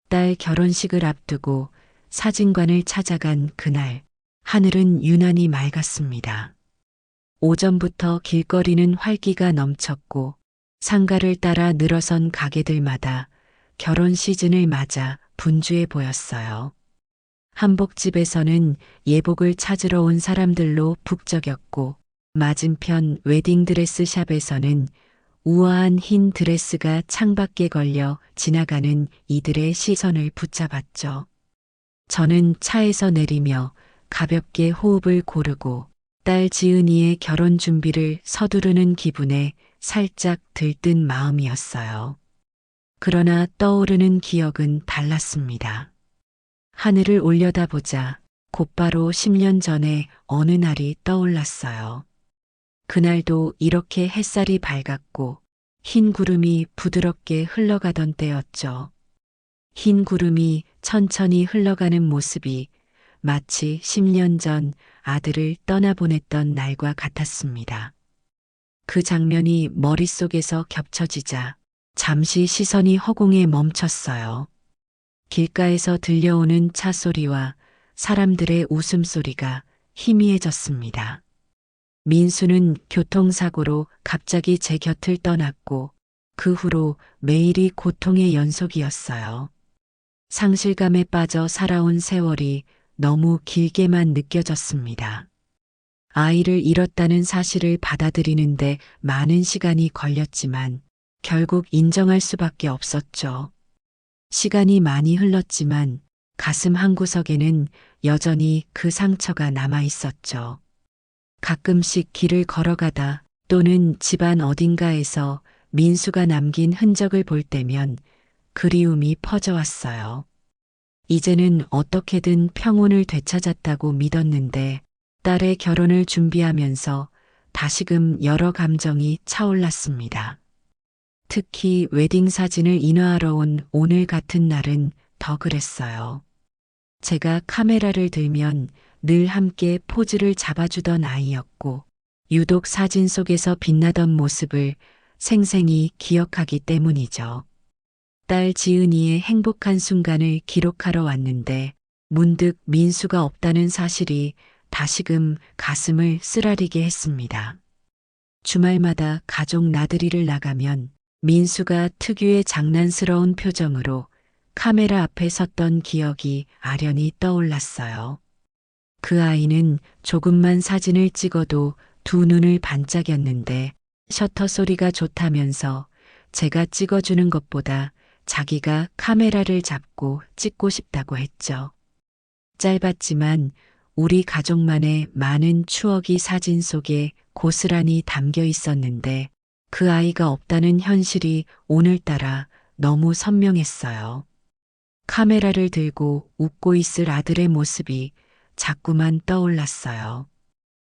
딸 결혼식을 앞두고 사진관을 찾아간 그날, 하늘은 유난히 맑았습니다. 오전부터 길거리는 활기가 넘쳤고 상가를 따라 늘어선 가게들마다 결혼 시즌을 맞아 분주해 보였어요. 한복집에서는 예복을 찾으러 온 사람들로 북적였고 맞은편 웨딩드레스 샵에서는 우아한 흰 드레스가 창밖에 걸려 지나가는 이들의 시선을 붙잡았죠. 저는 차에서 내리며 가볍게 호흡을 고르고 딸 지은이의 결혼 준비를 서두르는 기분에 살짝 들뜬 마음이었어요. 그러나 떠오르는 기억은 달랐습니다. 하늘을 올려다보자 곧바로 10년 전에 어느 날이 떠올랐어요. 그날도 이렇게 햇살이 밝았고 흰 구름이 부드럽게 흘러가던 때였죠. 흰 구름이 천천히 흘러가는 모습이 마치 10년 전 아들을 떠나보냈던 날과 같았습니다. 그 장면이 머릿속에서 겹쳐지자 잠시 시선이 허공에 멈췄어요. 길가에서 들려오는 차 소리와 사람들의 웃음소리가 희미해졌습니다. 민수는 교통사고로 갑자기 제 곁을 떠났고 그 후로 매일이 고통의 연속이었어요. 상실감에 빠져 살아온 세월이 너무 길게만 느껴졌습니다. 아이를 잃었다는 사실을 받아들이는데 많은 시간이 걸렸지만 결국 인정할 수밖에 없었죠. 시간이 많이 흘렀지만 가슴 한구석에는 여전히 그 상처가 남아 있었죠. 가끔씩 길을 걸어가다 또는 집안 어딘가에서 민수가 남긴 흔적을 볼 때면 그리움이 퍼져왔어요. 이제는 어떻게든 평온을 되찾았다고 믿었는데 딸의 결혼을 준비하면서 다시금 여러 감정이 차올랐습니다. 특히 웨딩 사진을 인화하러 온 오늘 같은 날은 더 그랬어요. 제가 카메라를 들면 늘 함께 포즈를 잡아주던 아이였고 유독 사진 속에서 빛나던 모습을 생생히 기억하기 때문이죠. 딸 지은이의 행복한 순간을 기록하러 왔는데 문득 민수가 없다는 사실이 다시금 가슴을 쓰라리게 했습니다. 주말마다 가족 나들이를 나가면 민수가 특유의 장난스러운 표정으로 카메라 앞에 섰던 기억이 아련히 떠올랐어요. 그 아이는 조금만 사진을 찍어도 두 눈을 반짝였는데 셔터 소리가 좋다면서 제가 찍어주는 것보다 자기가 카메라를 잡고 찍고 싶다고 했죠. 짧았지만 우리 가족만의 많은 추억이 사진 속에 고스란히 담겨 있었는데 그 아이가 없다는 현실이 오늘따라 너무 선명했어요. 카메라를 들고 웃고 있을 아들의 모습이 자꾸만 떠올랐어요.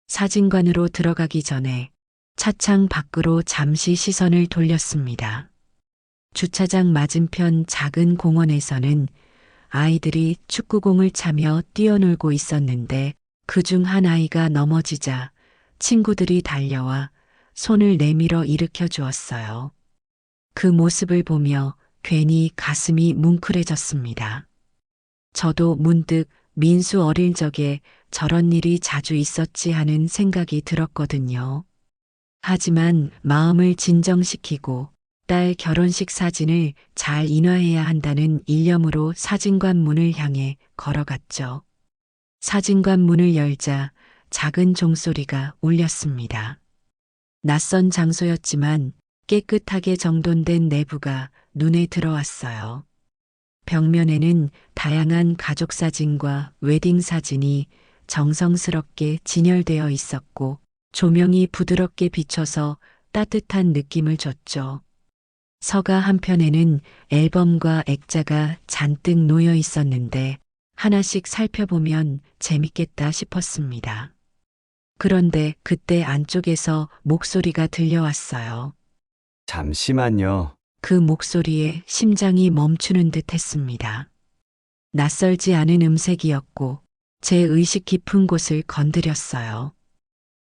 사진관으로 들어가기 전에 차창 밖으로 잠시 시선을 돌렸습니다. 주차장 맞은편 작은 공원에서는 아이들이 축구공을 차며 뛰어놀고 있었는데 그중 한 아이가 넘어지자 친구들이 달려와 손을 내밀어 일으켜 주었어요. 그 모습을 보며 괜히 가슴이 뭉클해졌습니다. 저도 문득 민수 어릴 적에 저런 일이 자주 있었지 하는 생각이 들었거든요. 하지만 마음을 진정시키고 딸 결혼식 사진을 잘 인화해야 한다는 일념으로 사진관 문을 향해 걸어갔죠. 사진관 문을 열자 작은 종소리가 울렸습니다. 낯선 장소였지만 깨끗하게 정돈된 내부가 눈에 들어왔어요. 벽면에는 다양한 가족 사진과 웨딩 사진이 정성스럽게 진열되어 있었고 조명이 부드럽게 비춰서 따뜻한 느낌을 줬죠. 서가 한편에는 앨범과 액자가 잔뜩 놓여 있었는데 하나씩 살펴보면 재밌겠다 싶었습니다. 그런데 그때 안쪽에서 목소리가 들려왔어요. 잠시만요. 그 목소리에 심장이 멈추는 듯 했습니다. 낯설지 않은 음색이었고 제 의식 깊은 곳을 건드렸어요.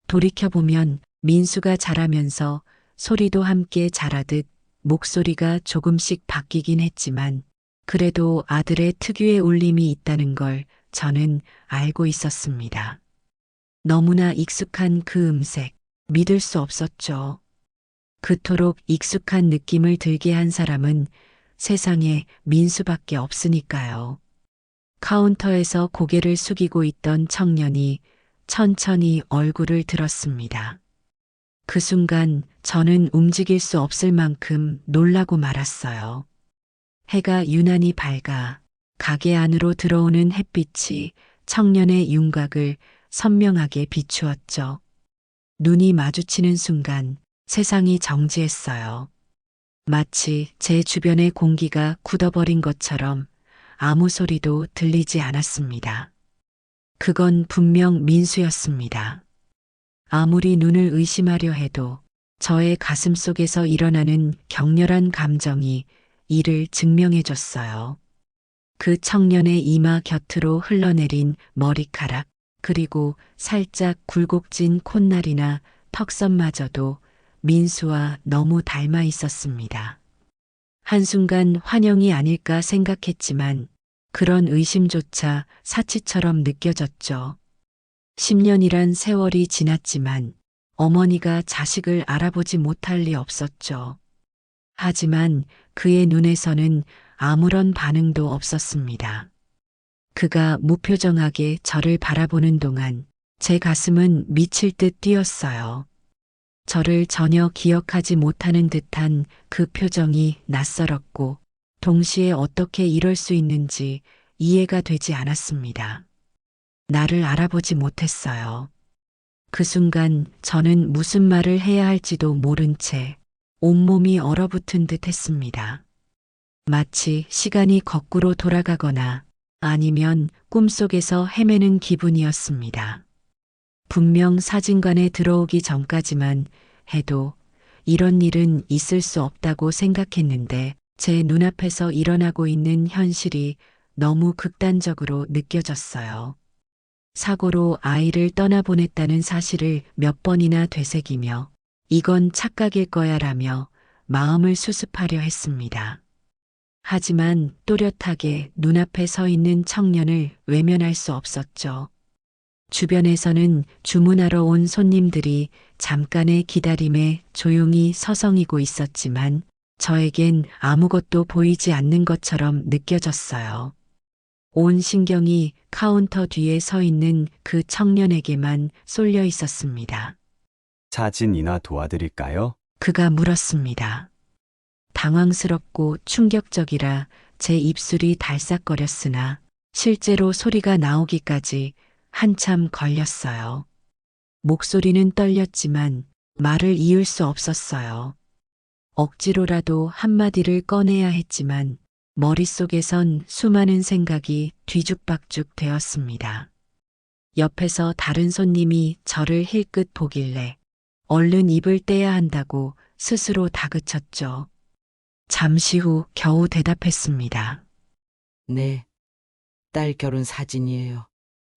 돌이켜보면 민수가 자라면서 소리도 함께 자라듯 목소리가 조금씩 바뀌긴 했지만 그래도 아들의 특유의 울림이 있다는 걸 저는 알고 있었습니다. 너무나 익숙한 그 음색, 믿을 수 없었죠. 그토록 익숙한 느낌을 들게 한 사람은 세상에 민수밖에 없으니까요. 카운터에서 고개를 숙이고 있던 청년이 천천히 얼굴을 들었습니다. 그 순간 저는 움직일 수 없을 만큼 놀라고 말았어요. 해가 유난히 밝아 가게 안으로 들어오는 햇빛이 청년의 윤곽을 선명하게 비추었죠. 눈이 마주치는 순간 세상이 정지했어요. 마치 제 주변의 공기가 굳어버린 것처럼 아무 소리도 들리지 않았습니다. 그건 분명 민수였습니다. 아무리 눈을 의심하려 해도 저의 가슴 속에서 일어나는 격렬한 감정이 이를 증명해줬어요. 그 청년의 이마 곁으로 흘러내린 머리카락, 그리고 살짝 굴곡진 콧날이나 턱선마저도 민수와 너무 닮아 있었습니다. 한순간 환영이 아닐까 생각했지만 그런 의심조차 사치처럼 느껴졌죠. 10년이란 세월이 지났지만 어머니가 자식을 알아보지 못할 리 없었죠. 하지만 그의 눈에서는 아무런 반응도 없었습니다. 그가 무표정하게 저를 바라보는 동안 제 가슴은 미칠 듯 뛰었어요. 저를 전혀 기억하지 못하는 듯한 그 표정이 낯설었고 동시에 어떻게 이럴 수 있는지 이해가 되지 않았습니다. 나를 알아보지 못했어요. 그 순간 저는 무슨 말을 해야 할지도 모른 채 온몸이 얼어붙은 듯 했습니다. 마치 시간이 거꾸로 돌아가거나 아니면 꿈속에서 헤매는 기분이었습니다. 분명 사진관에 들어오기 전까지만 해도 이런 일은 있을 수 없다고 생각했는데 제 눈앞에서 일어나고 있는 현실이 너무 극단적으로 느껴졌어요. 사고로 아이를 떠나보냈다는 사실을 몇 번이나 되새기며 이건 착각일 거야 라며 마음을 수습하려 했습니다. 하지만 또렷하게 눈앞에 서 있는 청년을 외면할 수 없었죠. 주변에서는 주문하러 온 손님들이 잠깐의 기다림에 조용히 서성이고 있었지만 저에겐 아무것도 보이지 않는 것처럼 느껴졌어요. 온 신경이 카운터 뒤에 서 있는 그 청년에게만 쏠려 있었습니다. 사진이나 도와드릴까요? 그가 물었습니다. 당황스럽고 충격적이라 제 입술이 달싹거렸으나 실제로 소리가 나오기까지 한참 걸렸어요. 목소리는 떨렸지만 말을 이을 수 없었어요. 억지로라도 한마디를 꺼내야 했지만 머릿속에선 수많은 생각이 뒤죽박죽 되었습니다. 옆에서 다른 손님이 저를 힐끗 보길래 얼른 입을 떼야 한다고 스스로 다그쳤죠. 잠시 후 겨우 대답했습니다. 네, 딸 결혼 사진이에요.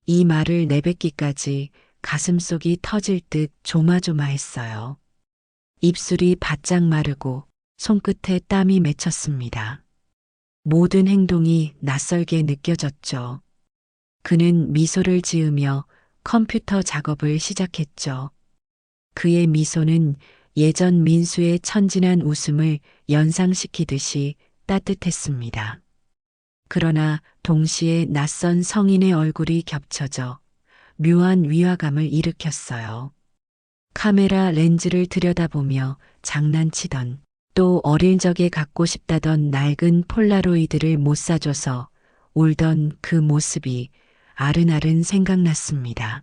이 말을 내뱉기까지 가슴속이 터질 듯 조마조마했어요. 입술이 바짝 마르고 손끝에 땀이 맺혔습니다. 모든 행동이 낯설게 느껴졌죠. 그는 미소를 지으며 컴퓨터 작업을 시작했죠. 그의 미소는 예전 민수의 천진한 웃음을 연상시키듯이 따뜻했습니다. 그러나 동시에 낯선 성인의 얼굴이 겹쳐져 묘한 위화감을 일으켰어요. 카메라 렌즈를 들여다보며 장난치던 또 어릴 적에 갖고 싶다던 낡은 폴라로이드를 못 사줘서 울던 그 모습이 아른아른 생각났습니다.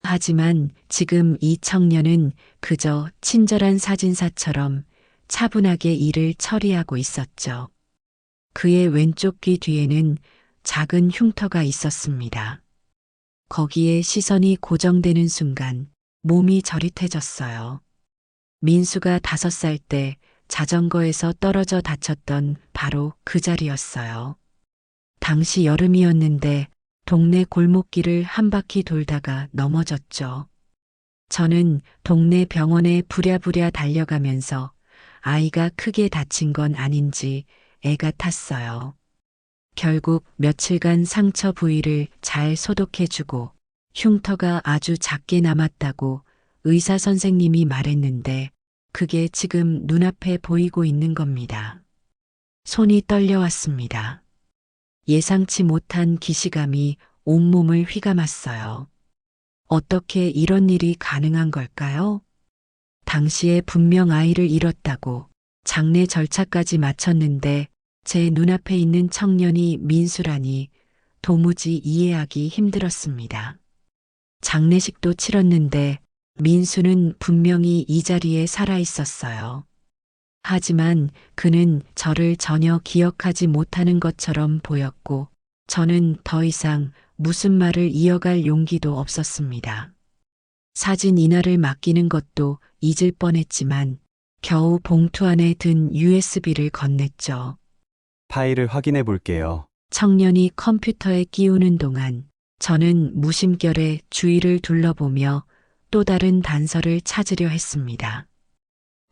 하지만 지금 이 청년은 그저 친절한 사진사처럼 차분하게 일을 처리하고 있었죠. 그의 왼쪽 귀 뒤에는 작은 흉터가 있었습니다. 거기에 시선이 고정되는 순간 몸이 저릿해졌어요. 민수가 5살 때 자전거에서 떨어져 다쳤던 바로 그 자리였어요. 당시 여름이었는데 동네 골목길을 한 바퀴 돌다가 넘어졌죠. 저는 동네 병원에 부랴부랴 달려가면서 아이가 크게 다친 건 아닌지 애가 탔어요. 결국 며칠간 상처 부위를 잘 소독해주고 흉터가 아주 작게 남았다고 의사 선생님이 말했는데 그게 지금 눈앞에 보이고 있는 겁니다. 손이 떨려왔습니다. 예상치 못한 기시감이 온몸을 휘감았어요. 어떻게 이런 일이 가능한 걸까요? 당시에 분명 아이를 잃었다고 장례 절차까지 마쳤는데 제 눈앞에 있는 청년이 민수라니 도무지 이해하기 힘들었습니다. 장례식도 치렀는데 민수는 분명히 이 자리에 살아 있었어요. 하지만 그는 저를 전혀 기억하지 못하는 것처럼 보였고 저는 더 이상 무슨 말을 이어갈 용기도 없었습니다. 사진 인화를 맡기는 것도 잊을 뻔했지만 겨우 봉투 안에 든 USB를 건넸죠. 파일을 확인해 볼게요. 청년이 컴퓨터에 끼우는 동안 저는 무심결에 주위를 둘러보며 또 다른 단서를 찾으려 했습니다.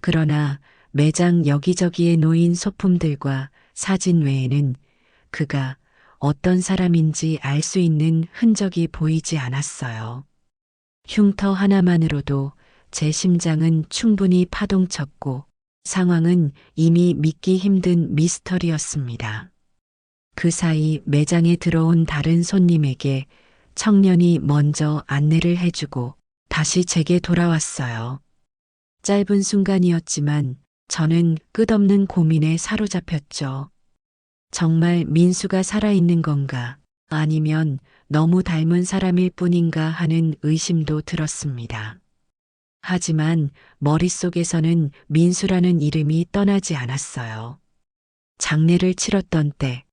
그러나 매장 여기저기에 놓인 소품들과 사진 외에는 그가 어떤 사람인지 알 수 있는 흔적이 보이지 않았어요. 흉터 하나만으로도 제 심장은 충분히 파동쳤고 상황은 이미 믿기 힘든 미스터리였습니다. 그 사이 매장에 들어온 다른 손님에게 청년이 먼저 안내를 해주고 다시 제게 돌아왔어요. 짧은 순간이었지만 저는 끝없는 고민에 사로잡혔죠. 정말 민수가 살아있는 건가? 아니면 너무 닮은 사람일 뿐인가 하는 의심도 들었습니다. 하지만 머릿속에서는 민수라는 이름이 떠나지 않았어요. 장례를 치렀던 때,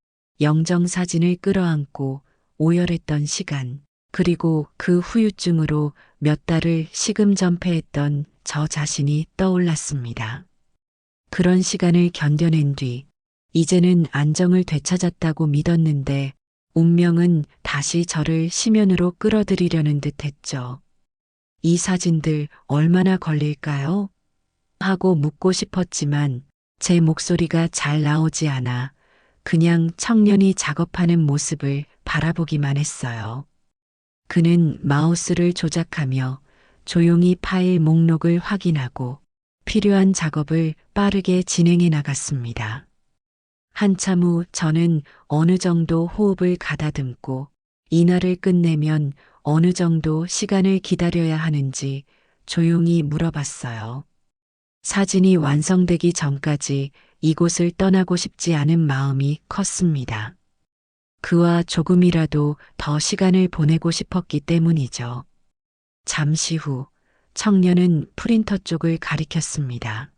영정사진을 끌어안고 오열했던 시간, 그리고 그 후유증으로 몇 달을 시금전폐했던 저 자신이 떠올랐습니다. 그런 시간을 견뎌낸 뒤, 이제는 안정을 되찾았다고 믿었는데, 운명은 다시 저를 심연으로 끌어들이려는 듯 했죠. 이 사진들 얼마나 걸릴까요? 하고 묻고 싶었지만 제 목소리가 잘 나오지 않아 그냥 청년이 작업하는 모습을 바라보기만 했어요. 그는 마우스를 조작하며 조용히 파일 목록을 확인하고 필요한 작업을 빠르게 진행해 나갔습니다. 한참 후 저는 어느 정도 호흡을 가다듬고 인화를 끝내면 어느 정도 시간을 기다려야 하는지 조용히 물어봤어요. 사진이 완성되기 전까지 이곳을 떠나고 싶지 않은 마음이 컸습니다. 그와 조금이라도 더 시간을 보내고 싶었기 때문이죠. 잠시 후 청년은 프린터 쪽을 가리켰습니다.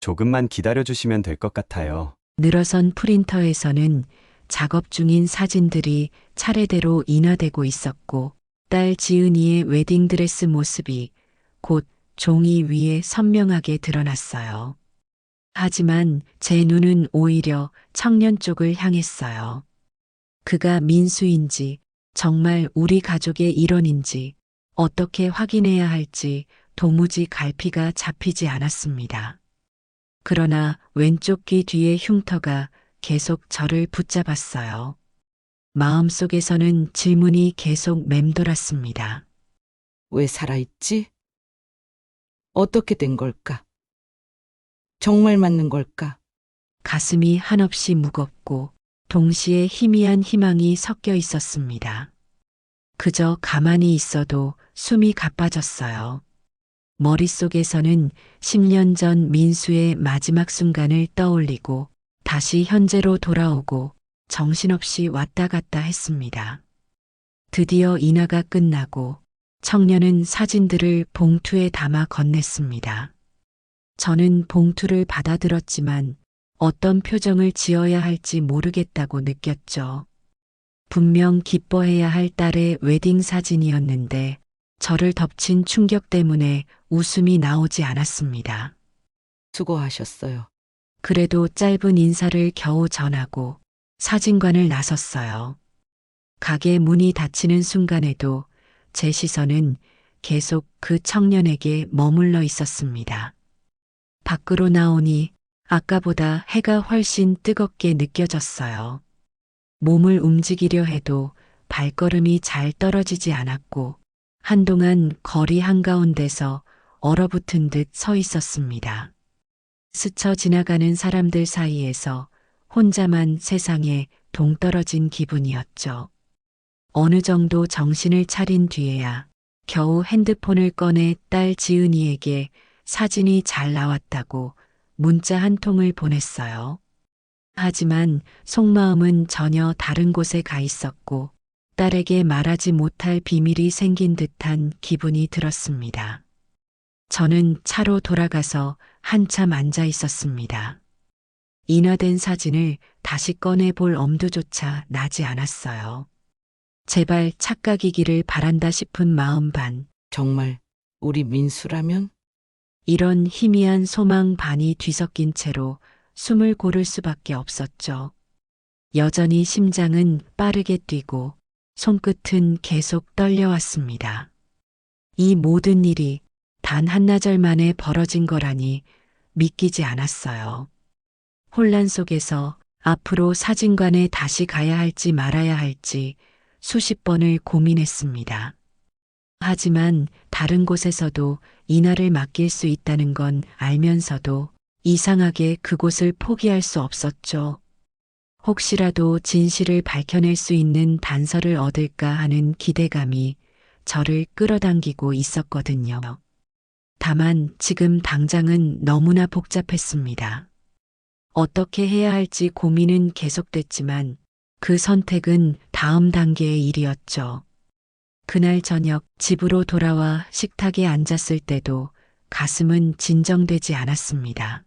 조금만 기다려 주시면 될 것 같아요. 늘어선 프린터에서는 작업 중인 사진들이 차례대로 인화되고 있었고 딸 지은이의 웨딩드레스 모습이 곧 종이 위에 선명하게 드러났어요. 하지만 제 눈은 오히려 청년 쪽을 향했어요. 그가 민수인지 정말 우리 가족의 일원인지 어떻게 확인해야 할지 도무지 갈피가 잡히지 않았습니다. 그러나 왼쪽 귀 뒤의 흉터가 계속 저를 붙잡았어요. 마음속에서는 질문이 계속 맴돌았습니다. 왜 살아있지? 어떻게 된 걸까? 정말 맞는 걸까? 가슴이 한없이 무겁고 동시에 희미한 희망이 섞여 있었습니다. 그저 가만히 있어도 숨이 가빠졌어요. 머릿속에서는 10년 전 민수의 마지막 순간을 떠올리고 다시 현재로 돌아오고 정신없이 왔다 갔다 했습니다. 드디어 인화가 끝나고 청년은 사진들을 봉투에 담아 건넸습니다. 저는 봉투를 받아들었지만 어떤 표정을 지어야 할지 모르겠다고 느꼈죠. 분명 기뻐해야 할 딸의 웨딩 사진이었는데 저를 덮친 충격 때문에 웃음이 나오지 않았습니다. 수고하셨어요. 그래도 짧은 인사를 겨우 전하고 사진관을 나섰어요. 가게 문이 닫히는 순간에도 제 시선은 계속 그 청년에게 머물러 있었습니다. 밖으로 나오니 아까보다 해가 훨씬 뜨겁게 느껴졌어요. 몸을 움직이려 해도 발걸음이 잘 떨어지지 않았고 한동안 거리 한가운데서 얼어붙은 듯 서 있었습니다. 스쳐 지나가는 사람들 사이에서 혼자만 세상에 동떨어진 기분이었죠. 어느 정도 정신을 차린 뒤에야 겨우 핸드폰을 꺼내 딸 지은이에게 사진이 잘 나왔다고 문자 한 통을 보냈어요. 하지만 속마음은 전혀 다른 곳에 가 있었고 딸에게 말하지 못할 비밀이 생긴 듯한 기분이 들었습니다. 저는 차로 돌아가서 한참 앉아 있었습니다. 인화된 사진을 다시 꺼내 볼 엄두조차 나지 않았어요. 제발 착각이기를 바란다 싶은 마음 반, 정말 우리 민수라면? 이런 희미한 소망 반이 뒤섞인 채로 숨을 고를 수밖에 없었죠. 여전히 심장은 빠르게 뛰고 손끝은 계속 떨려왔습니다. 이 모든 일이 단 한나절 만에 벌어진 거라니 믿기지 않았어요. 혼란 속에서 앞으로 사진관에 다시 가야 할지 말아야 할지 수십 번을 고민했습니다. 하지만 다른 곳에서도 이날을 맡길 수 있다는 건 알면서도 이상하게 그곳을 포기할 수 없었죠. 혹시라도 진실을 밝혀낼 수 있는 단서를 얻을까 하는 기대감이 저를 끌어당기고 있었거든요. 다만 지금 당장은 너무나 복잡했습니다. 어떻게 해야 할지 고민은 계속됐지만 그 선택은 다음 단계의 일이었죠. 그날 저녁 집으로 돌아와 식탁에 앉았을 때도 가슴은 진정되지 않았습니다.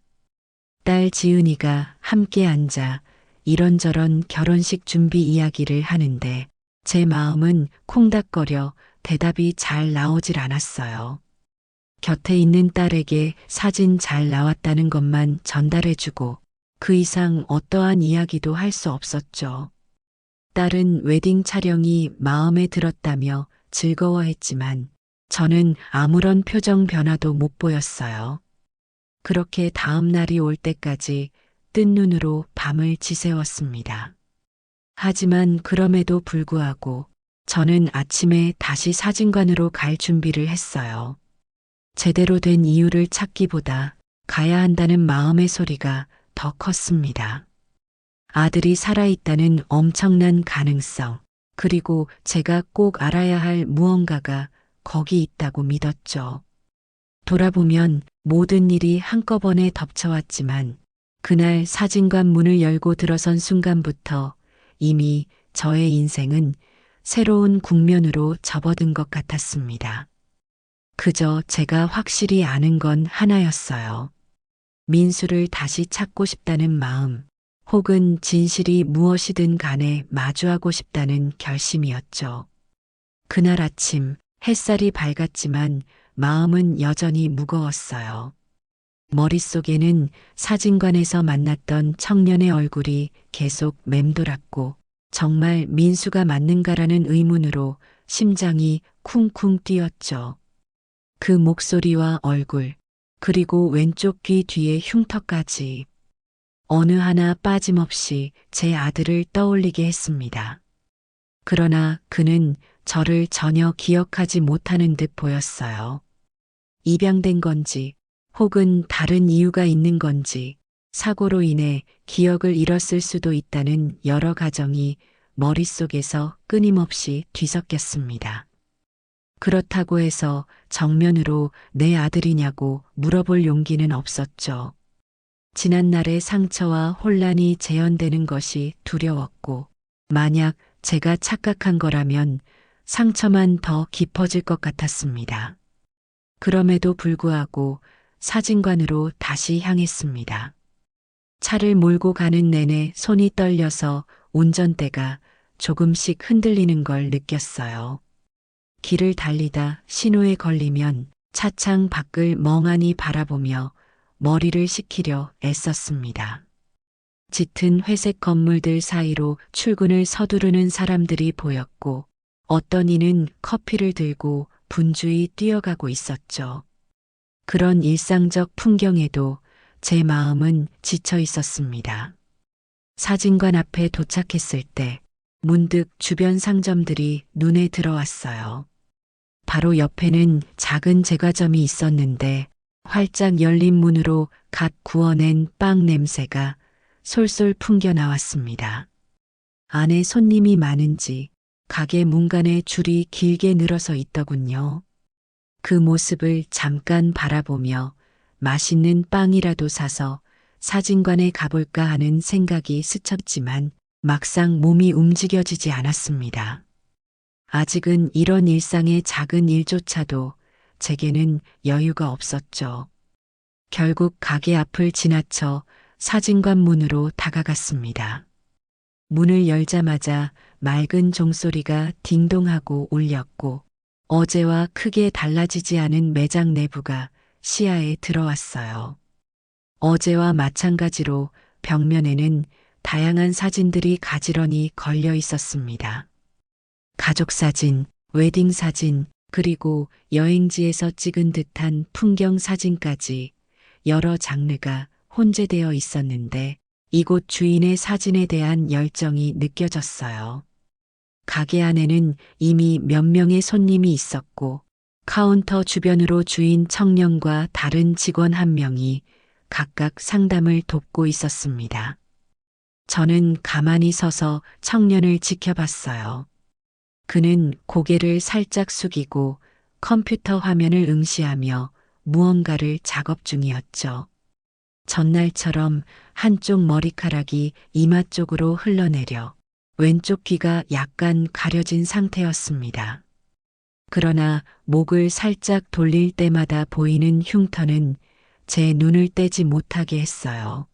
딸 지은이가 함께 앉아 이런저런 결혼식 준비 이야기를 하는데 제 마음은 콩닥거려 대답이 잘 나오질 않았어요. 곁에 있는 딸에게 사진 잘 나왔다는 것만 전달해주고 그 이상 어떠한 이야기도 할 수 없었죠. 딸은 웨딩 촬영이 마음에 들었다며 즐거워했지만 저는 아무런 표정 변화도 못 보였어요. 그렇게 다음 날이 올 때까지 뜬 눈으로 밤을 지새웠습니다. 하지만 그럼에도 불구하고 저는 아침에 다시 사진관으로 갈 준비를 했어요. 제대로 된 이유를 찾기보다 가야 한다는 마음의 소리가 더 컸습니다. 아들이 살아있다는 엄청난 가능성, 그리고 제가 꼭 알아야 할 무언가가 거기 있다고 믿었죠. 돌아보면 모든 일이 한꺼번에 덮쳐왔지만 그날 사진관 문을 열고 들어선 순간부터 이미 저의 인생은 새로운 국면으로 접어든 것 같았습니다. 그저 제가 확실히 아는 건 하나였어요. 민수를 다시 찾고 싶다는 마음, 혹은 진실이 무엇이든 간에 마주하고 싶다는 결심이었죠. 그날 아침 햇살이 밝았지만 마음은 여전히 무거웠어요. 머릿속에는 사진관에서 만났던 청년의 얼굴이 계속 맴돌았고 정말 민수가 맞는가라는 의문으로 심장이 쿵쿵 뛰었죠. 그 목소리와 얼굴, 그리고 왼쪽 귀 뒤에 흉터까지 어느 하나 빠짐없이 제 아들을 떠올리게 했습니다. 그러나 그는 저를 전혀 기억하지 못하는 듯 보였어요. 입양된 건지 혹은 다른 이유가 있는 건지 사고로 인해 기억을 잃었을 수도 있다는 여러 가정이 머릿속에서 끊임없이 뒤섞였습니다. 그렇다고 해서 정면으로 내 아들이냐고 물어볼 용기는 없었죠. 지난날의 상처와 혼란이 재현되는 것이 두려웠고, 만약 제가 착각한 거라면 상처만 더 깊어질 것 같았습니다. 그럼에도 불구하고 사진관으로 다시 향했습니다. 차를 몰고 가는 내내 손이 떨려서 운전대가 조금씩 흔들리는 걸 느꼈어요. 길을 달리다 신호에 걸리면 차창 밖을 멍하니 바라보며 머리를 식히려 애썼습니다. 짙은 회색 건물들 사이로 출근을 서두르는 사람들이 보였고 어떤 이는 커피를 들고 분주히 뛰어가고 있었죠. 그런 일상적 풍경에도 제 마음은 지쳐 있었습니다. 사진관 앞에 도착했을 때 문득 주변 상점들이 눈에 들어왔어요. 바로 옆에는 작은 제과점이 있었는데 활짝 열린 문으로 갓 구워낸 빵 냄새가 솔솔 풍겨 나왔습니다. 안에 손님이 많은지 가게 문간에 줄이 길게 늘어서 있더군요. 그 모습을 잠깐 바라보며 맛있는 빵이라도 사서 사진관에 가볼까 하는 생각이 스쳤지만 막상 몸이 움직여지지 않았습니다. 아직은 이런 일상의 작은 일조차도 제게는 여유가 없었죠. 결국 가게 앞을 지나쳐 사진관 문으로 다가갔습니다. 문을 열자마자 맑은 종소리가 딩동하고 울렸고 어제와 크게 달라지지 않은 매장 내부가 시야에 들어왔어요. 어제와 마찬가지로 벽면에는 다양한 사진들이 가지런히 걸려 있었습니다. 가족 사진, 웨딩 사진, 그리고 여행지에서 찍은 듯한 풍경 사진까지 여러 장르가 혼재되어 있었는데 이곳 주인의 사진에 대한 열정이 느껴졌어요. 가게 안에는 이미 몇 명의 손님이 있었고 카운터 주변으로 주인 청년과 다른 직원 한 명이 각각 상담을 돕고 있었습니다. 저는 가만히 서서 청년을 지켜봤어요. 그는 고개를 살짝 숙이고 컴퓨터 화면을 응시하며 무언가를 작업 중이었죠. 전날처럼 한쪽 머리카락이 이마 쪽으로 흘러내려 왼쪽 귀가 약간 가려진 상태였습니다. 그러나 목을 살짝 돌릴 때마다 보이는 흉터는 제 눈을 떼지 못하게 했어요.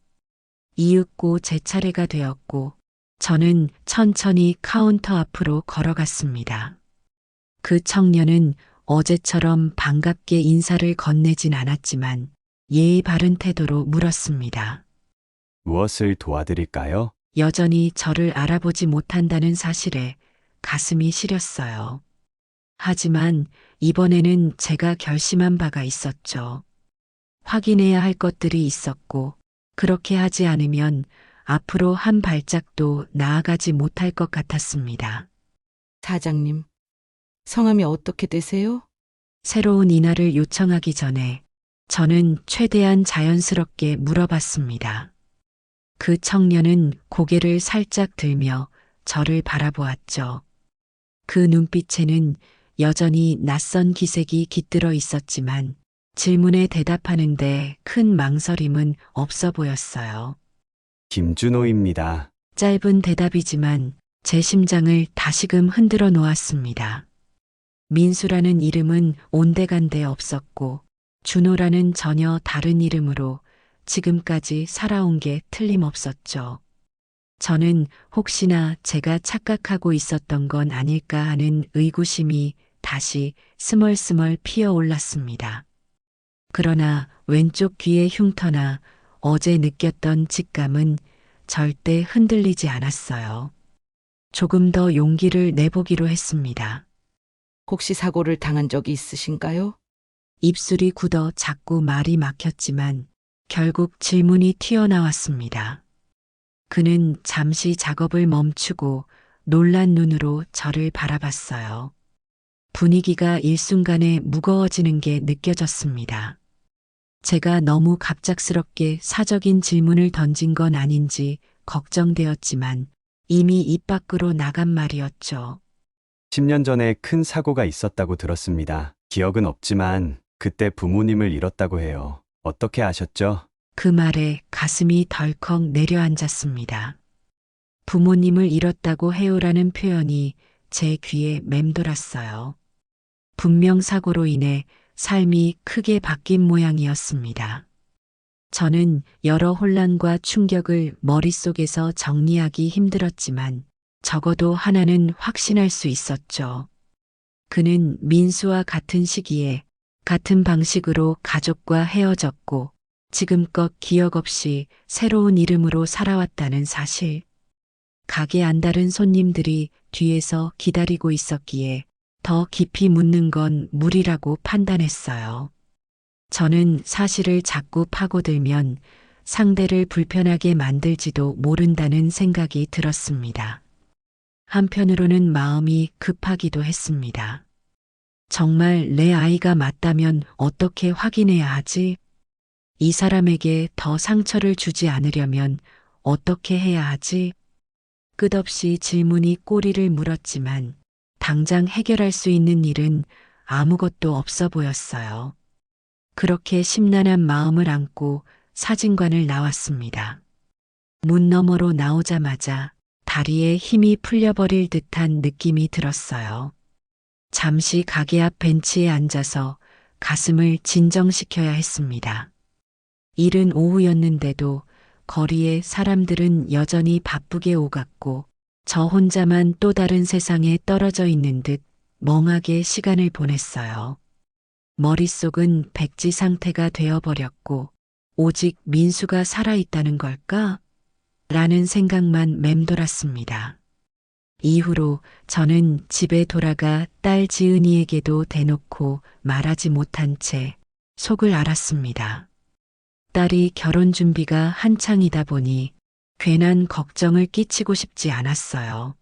이윽고 제 차례가 되었고 저는 천천히 카운터 앞으로 걸어갔습니다. 그 청년은 어제처럼 반갑게 인사를 건네진 않았지만 예의 바른 태도로 물었습니다. 무엇을 도와드릴까요? 여전히 저를 알아보지 못한다는 사실에 가슴이 시렸어요. 하지만 이번에는 제가 결심한 바가 있었죠. 확인해야 할 것들이 있었고 그렇게 하지 않으면 앞으로 한 발짝도 나아가지 못할 것 같았습니다. 사장님, 성함이 어떻게 되세요? 새로운 인하를 요청하기 전에 저는 최대한 자연스럽게 물어봤습니다. 그 청년은 고개를 살짝 들며 저를 바라보았죠. 그 눈빛에는 여전히 낯선 기색이 깃들어 있었지만 질문에 대답하는데 큰 망설임은 없어 보였어요. 김준호입니다. 짧은 대답이지만 제 심장을 다시금 흔들어 놓았습니다. 민수라는 이름은 온데간데 없었고 준호라는 전혀 다른 이름으로 지금까지 살아온 게 틀림없었죠. 저는 혹시나 제가 착각하고 있었던 건 아닐까 하는 의구심이 다시 스멀스멀 피어올랐습니다. 그러나 왼쪽 귀의 흉터나 어제 느꼈던 직감은 절대 흔들리지 않았어요. 조금 더 용기를 내보기로 했습니다. 혹시 사고를 당한 적이 있으신가요? 입술이 굳어 자꾸 말이 막혔지만 결국 질문이 튀어나왔습니다. 그는 잠시 작업을 멈추고 놀란 눈으로 저를 바라봤어요. 분위기가 일순간에 무거워지는 게 느껴졌습니다. 제가 너무 갑작스럽게 사적인 질문을 던진 건 아닌지 걱정되었지만 이미 입 밖으로 나간 말이었죠. 10년 전에 큰 사고가 있었다고 들었습니다. 기억은 없지만 그때 부모님을 잃었다고 해요. 어떻게 아셨죠? 그 말에 가슴이 덜컥 내려앉았습니다. 부모님을 잃었다고 해요라는 표현이 제 귀에 맴돌았어요. 분명 사고로 인해 삶이 크게 바뀐 모양이었습니다. 저는 여러 혼란과 충격을 머릿속에서 정리하기 힘들었지만 적어도 하나는 확신할 수 있었죠. 그는 민수와 같은 시기에 같은 방식으로 가족과 헤어졌고 지금껏 기억 없이 새로운 이름으로 살아왔다는 사실. 가게 안다른 손님들이 뒤에서 기다리고 있었기에 더 깊이 묻는 건 무리라고 판단했어요. 저는 사실을 자꾸 파고들면 상대를 불편하게 만들지도 모른다는 생각이 들었습니다. 한편으로는 마음이 급하기도 했습니다. 정말 내 아이가 맞다면 어떻게 확인해야 하지? 이 사람에게 더 상처를 주지 않으려면 어떻게 해야 하지? 끝없이 질문이 꼬리를 물었지만 당장 해결할 수 있는 일은 아무것도 없어 보였어요. 그렇게 심란한 마음을 안고 사진관을 나왔습니다. 문 너머로 나오자마자 다리에 힘이 풀려버릴 듯한 느낌이 들었어요. 잠시 가게 앞 벤치에 앉아서 가슴을 진정시켜야 했습니다. 이른 오후였는데도 거리에 사람들은 여전히 바쁘게 오갔고 저 혼자만 또 다른 세상에 떨어져 있는 듯 멍하게 시간을 보냈어요. 머릿속은 백지 상태가 되어버렸고 오직 민수가 살아있다는 걸까? 라는 생각만 맴돌았습니다. 이후로 저는 집에 돌아가 딸 지은이에게도 대놓고 말하지 못한 채 속을 알았습니다. 딸이 결혼 준비가 한창이다 보니 괜한 걱정을 끼치고 싶지 않았어요.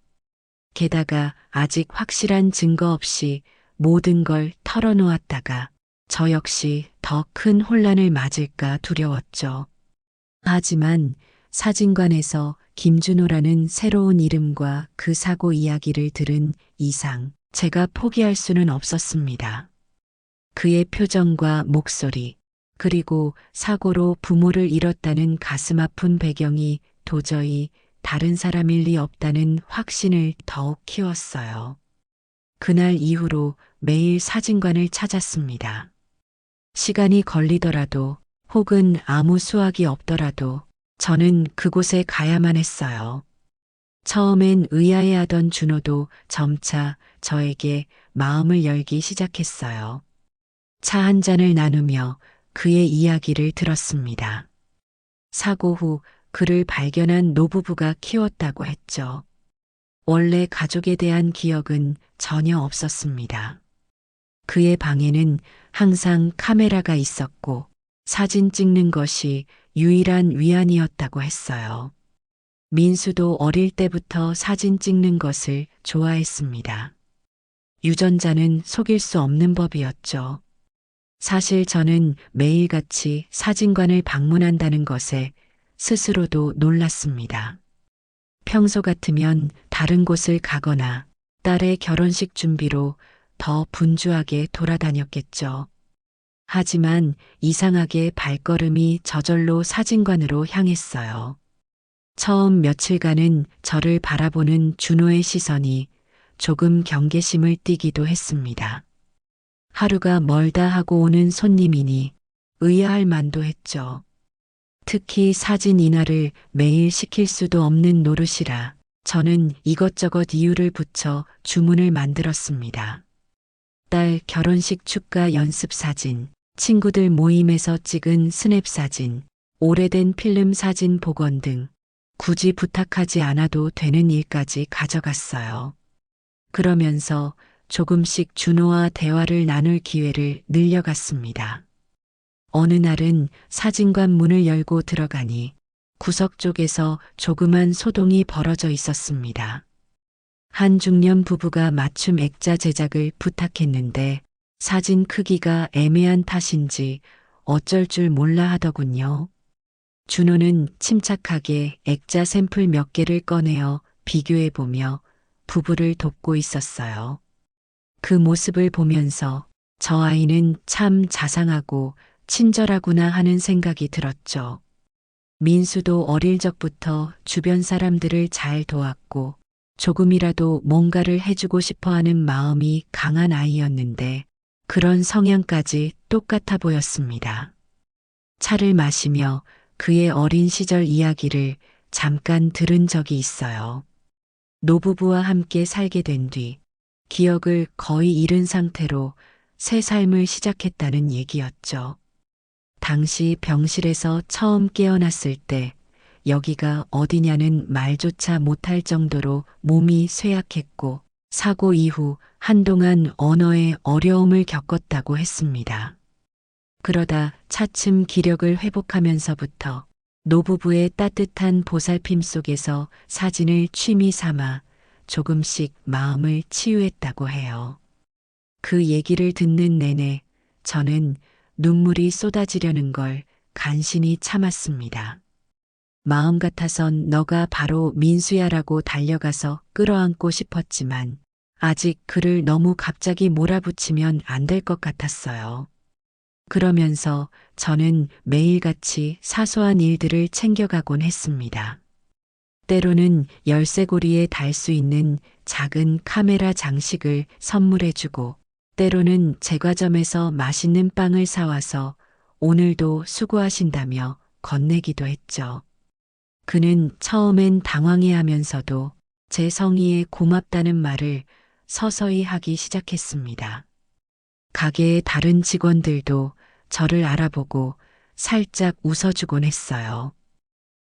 게다가 아직 확실한 증거 없이 모든 걸 털어놓았다가 저 역시 더 큰 혼란을 맞을까 두려웠죠. 하지만 사진관에서 김준호라는 새로운 이름과 그 사고 이야기를 들은 이상 제가 포기할 수는 없었습니다. 그의 표정과 목소리, 그리고 사고로 부모를 잃었다는 가슴 아픈 배경이 도저히 다른 사람일 리 없다는 확신을 더욱 키웠어요. 그날 이후로 매일 사진관을 찾았습니다. 시간이 걸리더라도 혹은 아무 수확이 없더라도 저는 그곳에 가야만 했어요. 처음엔 의아해하던 준호도 점차 저에게 마음을 열기 시작했어요. 차 한 잔을 나누며 그의 이야기를 들었습니다. 사고 후 그를 발견한 노부부가 키웠다고 했죠. 원래 가족에 대한 기억은 전혀 없었습니다. 그의 방에는 항상 카메라가 있었고 사진 찍는 것이 유일한 위안이었다고 했어요. 민수도 어릴 때부터 사진 찍는 것을 좋아했습니다. 유전자는 속일 수 없는 법이었죠. 사실 저는 매일같이 사진관을 방문한다는 것에 스스로도 놀랐습니다. 평소 같으면 다른 곳을 가거나 딸의 결혼식 준비로 더 분주하게 돌아다녔겠죠. 하지만 이상하게 발걸음이 저절로 사진관으로 향했어요. 처음 며칠간은 저를 바라보는 준호의 시선이 조금 경계심을 띠기도 했습니다. 하루가 멀다 하고 오는 손님이니 의아할 만도 했죠. 특히 사진 인화를 매일 시킬 수도 없는 노릇이라 저는 이것저것 이유를 붙여 주문을 만들었습니다. 딸 결혼식 축가 연습 사진, 친구들 모임에서 찍은 스냅 사진, 오래된 필름 사진 복원 등 굳이 부탁하지 않아도 되는 일까지 가져갔어요. 그러면서 조금씩 준호와 대화를 나눌 기회를 늘려갔습니다. 어느 날은 사진관 문을 열고 들어가니 구석 쪽에서 조그만 소동이 벌어져 있었습니다. 한 중년 부부가 맞춤 액자 제작을 부탁했는데 사진 크기가 애매한 탓인지 어쩔 줄 몰라 하더군요. 준호는 침착하게 액자 샘플 몇 개를 꺼내어 비교해보며 부부를 돕고 있었어요. 그 모습을 보면서 저 아이는 참 자상하고 친절하구나 하는 생각이 들었죠. 민수도 어릴 적부터 주변 사람들을 잘 도왔고 조금이라도 뭔가를 해주고 싶어 하는 마음이 강한 아이였는데 그런 성향까지 똑같아 보였습니다. 차를 마시며 그의 어린 시절 이야기를 잠깐 들은 적이 있어요. 노부부와 함께 살게 된 뒤 기억을 거의 잃은 상태로 새 삶을 시작했다는 얘기였죠. 당시 병실에서 처음 깨어났을 때 여기가 어디냐는 말조차 못할 정도로 몸이 쇠약했고 사고 이후 한동안 언어에 어려움을 겪었다고 했습니다. 그러다 차츰 기력을 회복하면서부터 노부부의 따뜻한 보살핌 속에서 사진을 취미 삼아 조금씩 마음을 치유했다고 해요. 그 얘기를 듣는 내내 저는 눈물이 쏟아지려는 걸 간신히 참았습니다. 마음 같아선 너가 바로 민수야라고 달려가서 끌어안고 싶었지만 아직 그를 너무 갑자기 몰아붙이면 안 될 것 같았어요. 그러면서 저는 매일같이 사소한 일들을 챙겨가곤 했습니다. 때로는 열쇠고리에 달 수 있는 작은 카메라 장식을 선물해주고, 때로는 제과점에서 맛있는 빵을 사와서 오늘도 수고하신다며 건네기도 했죠. 그는 처음엔 당황해 하면서도 제 성의에 고맙다는 말을 서서히 하기 시작했습니다. 가게의 다른 직원들도 저를 알아보고 살짝 웃어주곤 했어요.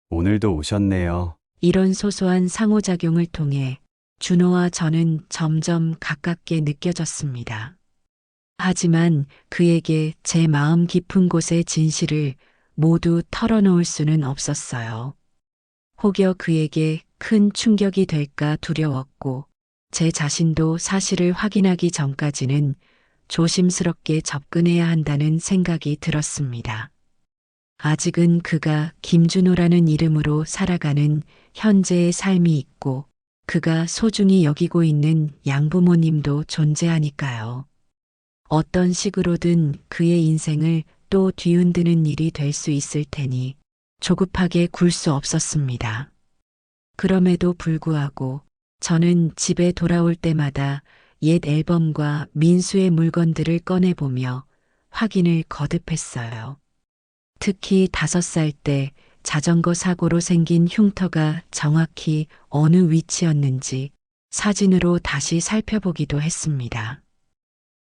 오늘도 오셨네요. 이런 소소한 상호작용을 통해 준호와 저는 점점 가깝게 느껴졌습니다. 하지만 그에게 제 마음 깊은 곳의 진실을 모두 털어놓을 수는 없었어요. 혹여 그에게 큰 충격이 될까 두려웠고, 제 자신도 사실을 확인하기 전까지는 조심스럽게 접근해야 한다는 생각이 들었습니다. 아직은 그가 김준호라는 이름으로 살아가는 현재의 삶이 있고, 그가 소중히 여기고 있는 양부모님도 존재하니까요. 어떤 식으로든 그의 인생을 또 뒤흔드는 일이 될 수 있을 테니 조급하게 굴 수 없었습니다. 그럼에도 불구하고 저는 집에 돌아올 때마다 옛 앨범과 민수의 물건들을 꺼내보며 확인을 거듭했어요. 특히 5살 때 자전거 사고로 생긴 흉터가 정확히 어느 위치였는지 사진으로 다시 살펴보기도 했습니다.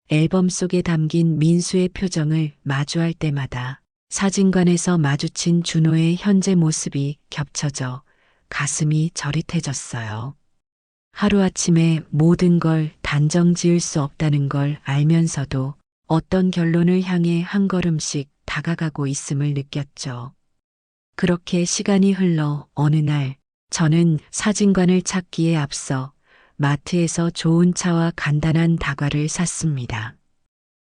앨범 속에 담긴 민수의 표정을 마주할 때마다 사진관에서 마주친 준호의 현재 모습이 겹쳐져 가슴이 저릿해졌어요. 하루아침에 모든 걸 단정 지을 수 없다는 걸 알면서도 어떤 결론을 향해 한 걸음씩 다가가고 있음을 느꼈죠. 그렇게 시간이 흘러 어느 날 저는 사진관을 찾기에 앞서 마트에서 좋은 차와 간단한 다과를 샀습니다.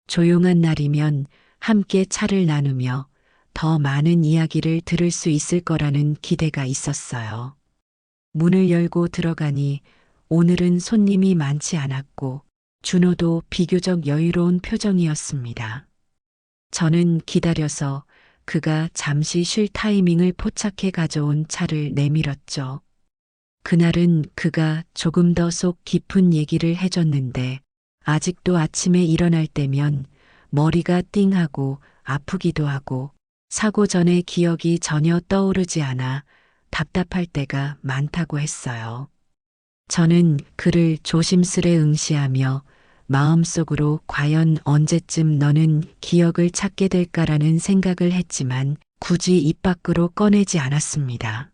조용한 날이면 함께 차를 나누며 더 많은 이야기를 들을 수 있을 거라는 기대가 있었어요. 문을 열고 들어가니 오늘은 손님이 많지 않았고 준호도 비교적 여유로운 표정이었습니다. 저는 기다려서 그가 잠시 쉴 타이밍을 포착해 가져온 차를 내밀었죠. 그날은 그가 조금 더 속 깊은 얘기를 해줬는데 아직도 아침에 일어날 때면 머리가 띵하고 아프기도 하고 사고 전의 기억이 전혀 떠오르지 않아 답답할 때가 많다고 했어요. 저는 그를 조심스레 응시하며 마음속으로 과연 언제쯤 너는 기억을 찾게 될까라는 생각을 했지만 굳이 입 밖으로 꺼내지 않았습니다.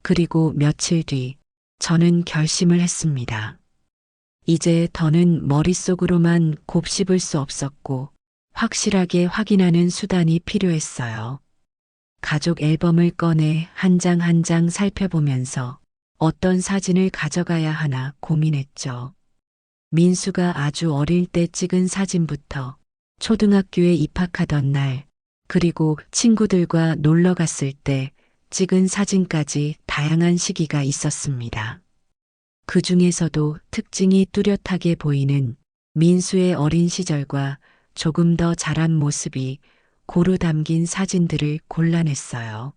그리고 며칠 뒤 저는 결심을 했습니다. 이제 더는 머릿속으로만 곱씹을 수 없었고 확실하게 확인하는 수단이 필요했어요. 가족 앨범을 꺼내 한 장 한 장 살펴보면서 어떤 사진을 가져가야 하나 고민했죠. 민수가 아주 어릴 때 찍은 사진부터 초등학교에 입학하던 날, 그리고 친구들과 놀러 갔을 때 찍은 사진까지 다양한 시기가 있었습니다. 그 중에서도 특징이 뚜렷하게 보이는 민수의 어린 시절과 조금 더 자란 모습이 고루 담긴 사진들을 골라냈어요.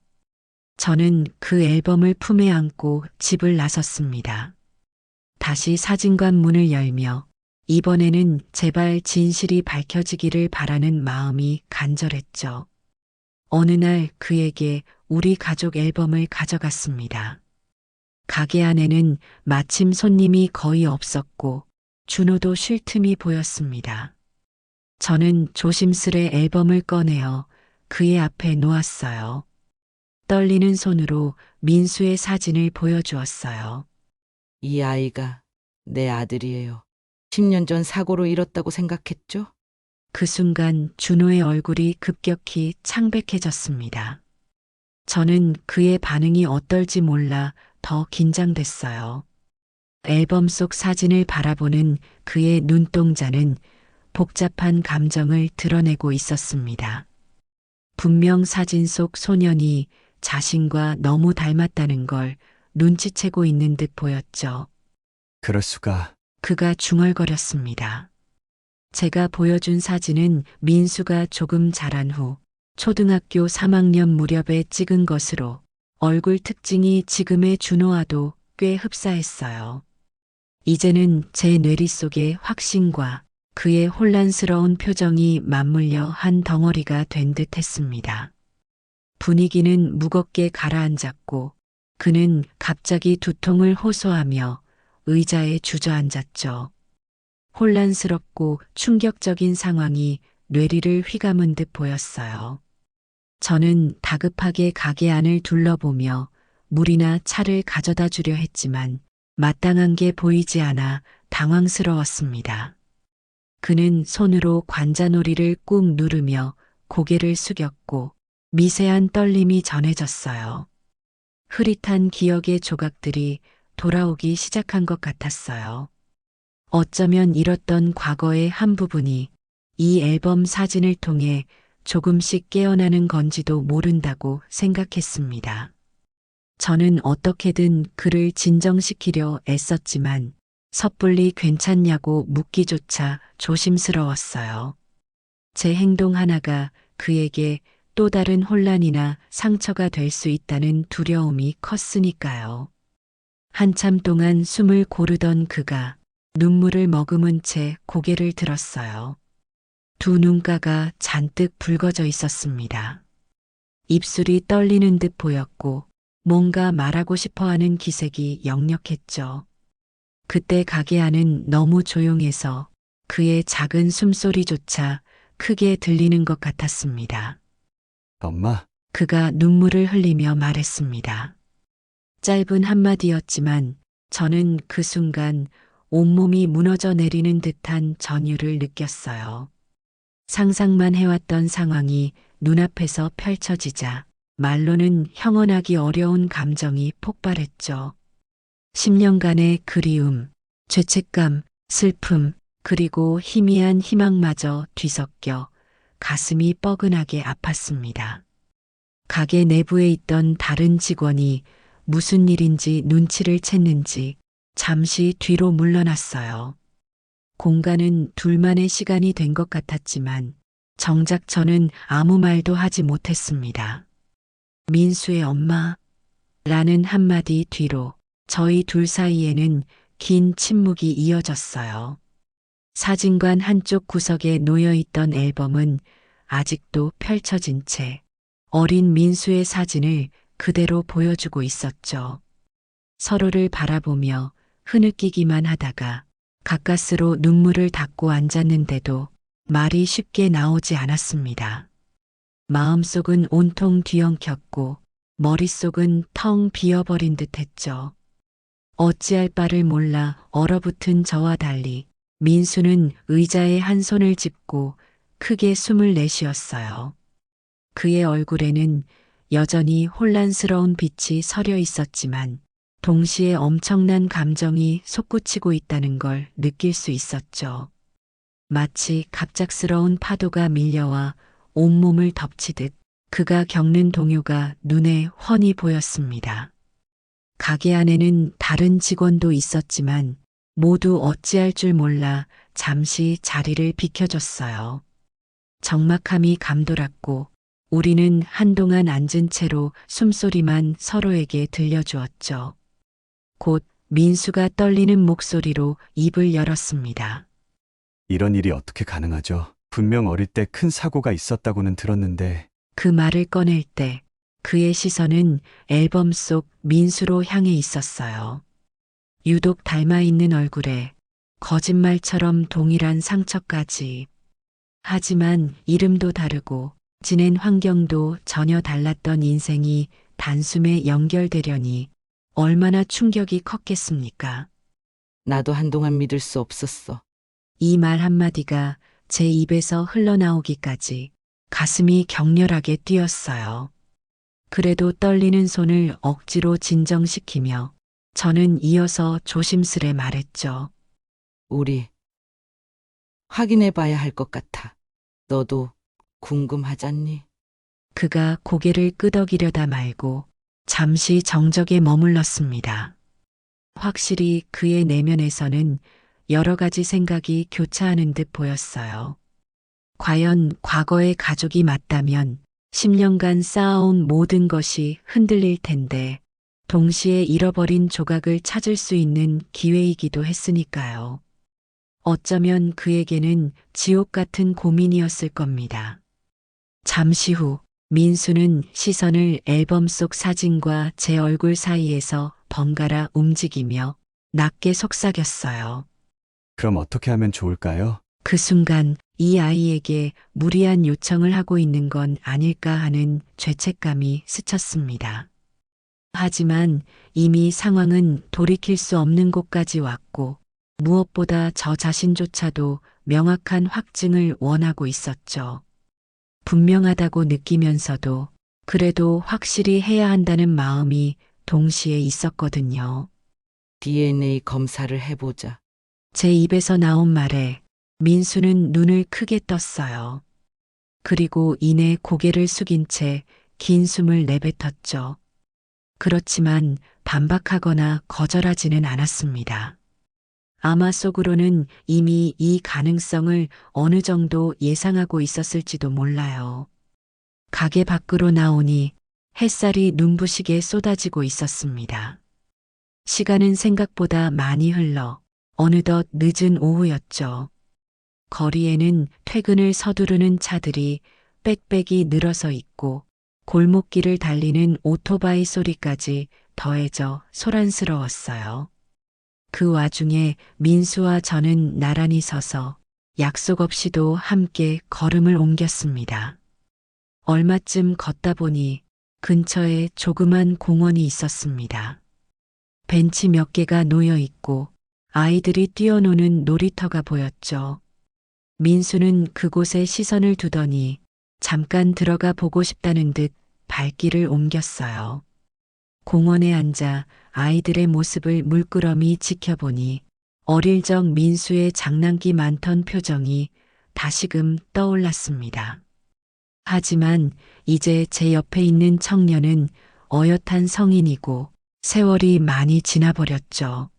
저는 그 앨범을 품에 안고 집을 나섰습니다. 다시 사진관 문을 열며 이번에는 제발 진실이 밝혀지기를 바라는 마음이 간절했죠. 어느 날 그에게 우리 가족 앨범을 가져갔습니다. 가게 안에는 마침 손님이 거의 없었고 준호도 쉴 틈이 보였습니다. 저는 조심스레 앨범을 꺼내어 그의 앞에 놓았어요. 떨리는 손으로 민수의 사진을 보여주었어요. 이 아이가 내 아들이에요. 10년 전 사고로 잃었다고 생각했죠? 그 순간 준호의 얼굴이 급격히 창백해졌습니다. 저는 그의 반응이 어떨지 몰라 더 긴장됐어요. 앨범 속 사진을 바라보는 그의 눈동자는 복잡한 감정을 드러내고 있었습니다. 분명 사진 속 소년이 자신과 너무 닮았다는 걸 눈치채고 있는 듯 보였죠. 그럴 수가. 그가 중얼거렸습니다. 제가 보여준 사진은 민수가 조금 자란 후 초등학교 3학년 무렵에 찍은 것으로 얼굴 특징이 지금의 준호와도 꽤 흡사했어요. 이제는 제 뇌리 속의 확신과 그의 혼란스러운 표정이 맞물려 한 덩어리가 된 듯 했습니다. 분위기는 무겁게 가라앉았고 그는 갑자기 두통을 호소하며 의자에 주저앉았죠. 혼란스럽고 충격적인 상황이 뇌리를 휘감은 듯 보였어요. 저는 다급하게 가게 안을 둘러보며 물이나 차를 가져다 주려 했지만 마땅한 게 보이지 않아 당황스러웠습니다. 그는 손으로 관자놀이를 꾹 누르며 고개를 숙였고 미세한 떨림이 전해졌어요. 흐릿한 기억의 조각들이 돌아오기 시작한 것 같았어요. 어쩌면 잃었던 과거의 한 부분이 이 앨범 사진을 통해 조금씩 깨어나는 건지도 모른다고 생각했습니다. 저는 어떻게든 그를 진정시키려 애썼지만 섣불리 괜찮냐고 묻기조차 조심스러웠어요. 제 행동 하나가 그에게 또 다른 혼란이나 상처가 될 수 있다는 두려움이 컸으니까요. 한참 동안 숨을 고르던 그가 눈물을 머금은 채 고개를 들었어요. 두 눈가가 잔뜩 붉어져 있었습니다. 입술이 떨리는 듯 보였고 뭔가 말하고 싶어 하는 기색이 역력했죠. 그때 가게 안은 너무 조용해서 그의 작은 숨소리조차 크게 들리는 것 같았습니다. 엄마, 그가 눈물을 흘리며 말했습니다. 짧은 한마디였지만 저는 그 순간 온몸이 무너져 내리는 듯한 전율을 느꼈어요. 상상만 해왔던 상황이 눈앞에서 펼쳐지자 말로는 형언하기 어려운 감정이 폭발했죠. 10년간의 그리움, 죄책감, 슬픔, 그리고 희미한 희망마저 뒤섞여 가슴이 뻐근하게 아팠습니다. 가게 내부에 있던 다른 직원이 무슨 일인지 눈치를 챘는지 잠시 뒤로 물러났어요. 공간은 둘만의 시간이 된 것 같았지만 정작 저는 아무 말도 하지 못했습니다. 민수의 엄마 라는 한마디 뒤로 저희 둘 사이에는 긴 침묵이 이어졌어요. 사진관 한쪽 구석에 놓여있던 앨범은 아직도 펼쳐진 채 어린 민수의 사진을 그대로 보여주고 있었죠. 서로를 바라보며 흐느끼기만 하다가 가까스로 눈물을 닦고 앉았는데도 말이 쉽게 나오지 않았습니다. 마음속은 온통 뒤엉켰고 머릿속은 텅 비어버린 듯 했죠. 어찌할 바를 몰라 얼어붙은 저와 달리 민수는 의자에 한 손을 짚고 크게 숨을 내쉬었어요. 그의 얼굴에는 여전히 혼란스러운 빛이 서려 있었지만 동시에 엄청난 감정이 솟구치고 있다는 걸 느낄 수 있었죠. 마치 갑작스러운 파도가 밀려와 온몸을 덮치듯 그가 겪는 동요가 눈에 훤히 보였습니다. 가게 안에는 다른 직원도 있었지만 모두 어찌할 줄 몰라 잠시 자리를 비켜줬어요. 적막함이 감돌았고 우리는 한동안 앉은 채로 숨소리만 서로에게 들려주었죠. 곧 민수가 떨리는 목소리로 입을 열었습니다. 이런 일이 어떻게 가능하죠? 분명 어릴 때 큰 사고가 있었다고는 들었는데. 그 말을 꺼낼 때 그의 시선은 앨범 속 민수로 향해 있었어요. 유독 닮아 있는 얼굴에 거짓말처럼 동일한 상처까지. 하지만 이름도 다르고 지낸 환경도 전혀 달랐던 인생이 단숨에 연결되려니 얼마나 충격이 컸겠습니까? 나도 한동안 믿을 수 없었어. 이 말 한마디가 제 입에서 흘러나오기까지 가슴이 격렬하게 뛰었어요. 그래도 떨리는 손을 억지로 진정시키며 저는 이어서 조심스레 말했죠. 우리 확인해 봐야 할 것 같아. 너도 궁금하잖니? 그가 고개를 끄덕이려다 말고 잠시 정적에 머물렀습니다. 확실히 그의 내면에서는 여러 가지 생각이 교차하는 듯 보였어요. 과연 과거의 가족이 맞다면 10년간 쌓아온 모든 것이 흔들릴 텐데 동시에 잃어버린 조각을 찾을 수 있는 기회이기도 했으니까요. 어쩌면 그에게는 지옥 같은 고민이었을 겁니다. 잠시 후 민수는 시선을 앨범 속 사진과 제 얼굴 사이에서 번갈아 움직이며 낮게 속삭였어요. 그럼 어떻게 하면 좋을까요? 그 순간 이 아이에게 무리한 요청을 하고 있는 건 아닐까 하는 죄책감이 스쳤습니다. 하지만 이미 상황은 돌이킬 수 없는 곳까지 왔고 무엇보다 저 자신조차도 명확한 확증을 원하고 있었죠. 분명하다고 느끼면서도 그래도 확실히 해야 한다는 마음이 동시에 있었거든요. DNA 검사를 해보자. 제 입에서 나온 말에 민수는 눈을 크게 떴어요. 그리고 이내 고개를 숙인 채 긴 숨을 내뱉었죠. 그렇지만 반박하거나 거절하지는 않았습니다. 아마 속으로는 이미 이 가능성을 어느 정도 예상하고 있었을지도 몰라요. 가게 밖으로 나오니 햇살이 눈부시게 쏟아지고 있었습니다. 시간은 생각보다 많이 흘러 어느덧 늦은 오후였죠. 거리에는 퇴근을 서두르는 차들이 빽빽이 늘어서 있고 골목길을 달리는 오토바이 소리까지 더해져 소란스러웠어요. 그 와중에 민수와 저는 나란히 서서 약속 없이도 함께 걸음을 옮겼습니다. 얼마쯤 걷다 보니 근처에 조그만 공원이 있었습니다. 벤치 몇 개가 놓여 있고 아이들이 뛰어노는 놀이터가 보였죠. 민수는 그곳에 시선을 두더니 잠깐 들어가 보고 싶다는 듯 발길을 옮겼어요. 공원에 앉아 아이들의 모습을 물끄러미 지켜보니 어릴 적 민수의 장난기 많던 표정이 다시금 떠올랐습니다. 하지만 이제 제 옆에 있는 청년은 어엿한 성인이고 세월이 많이 지나버렸죠.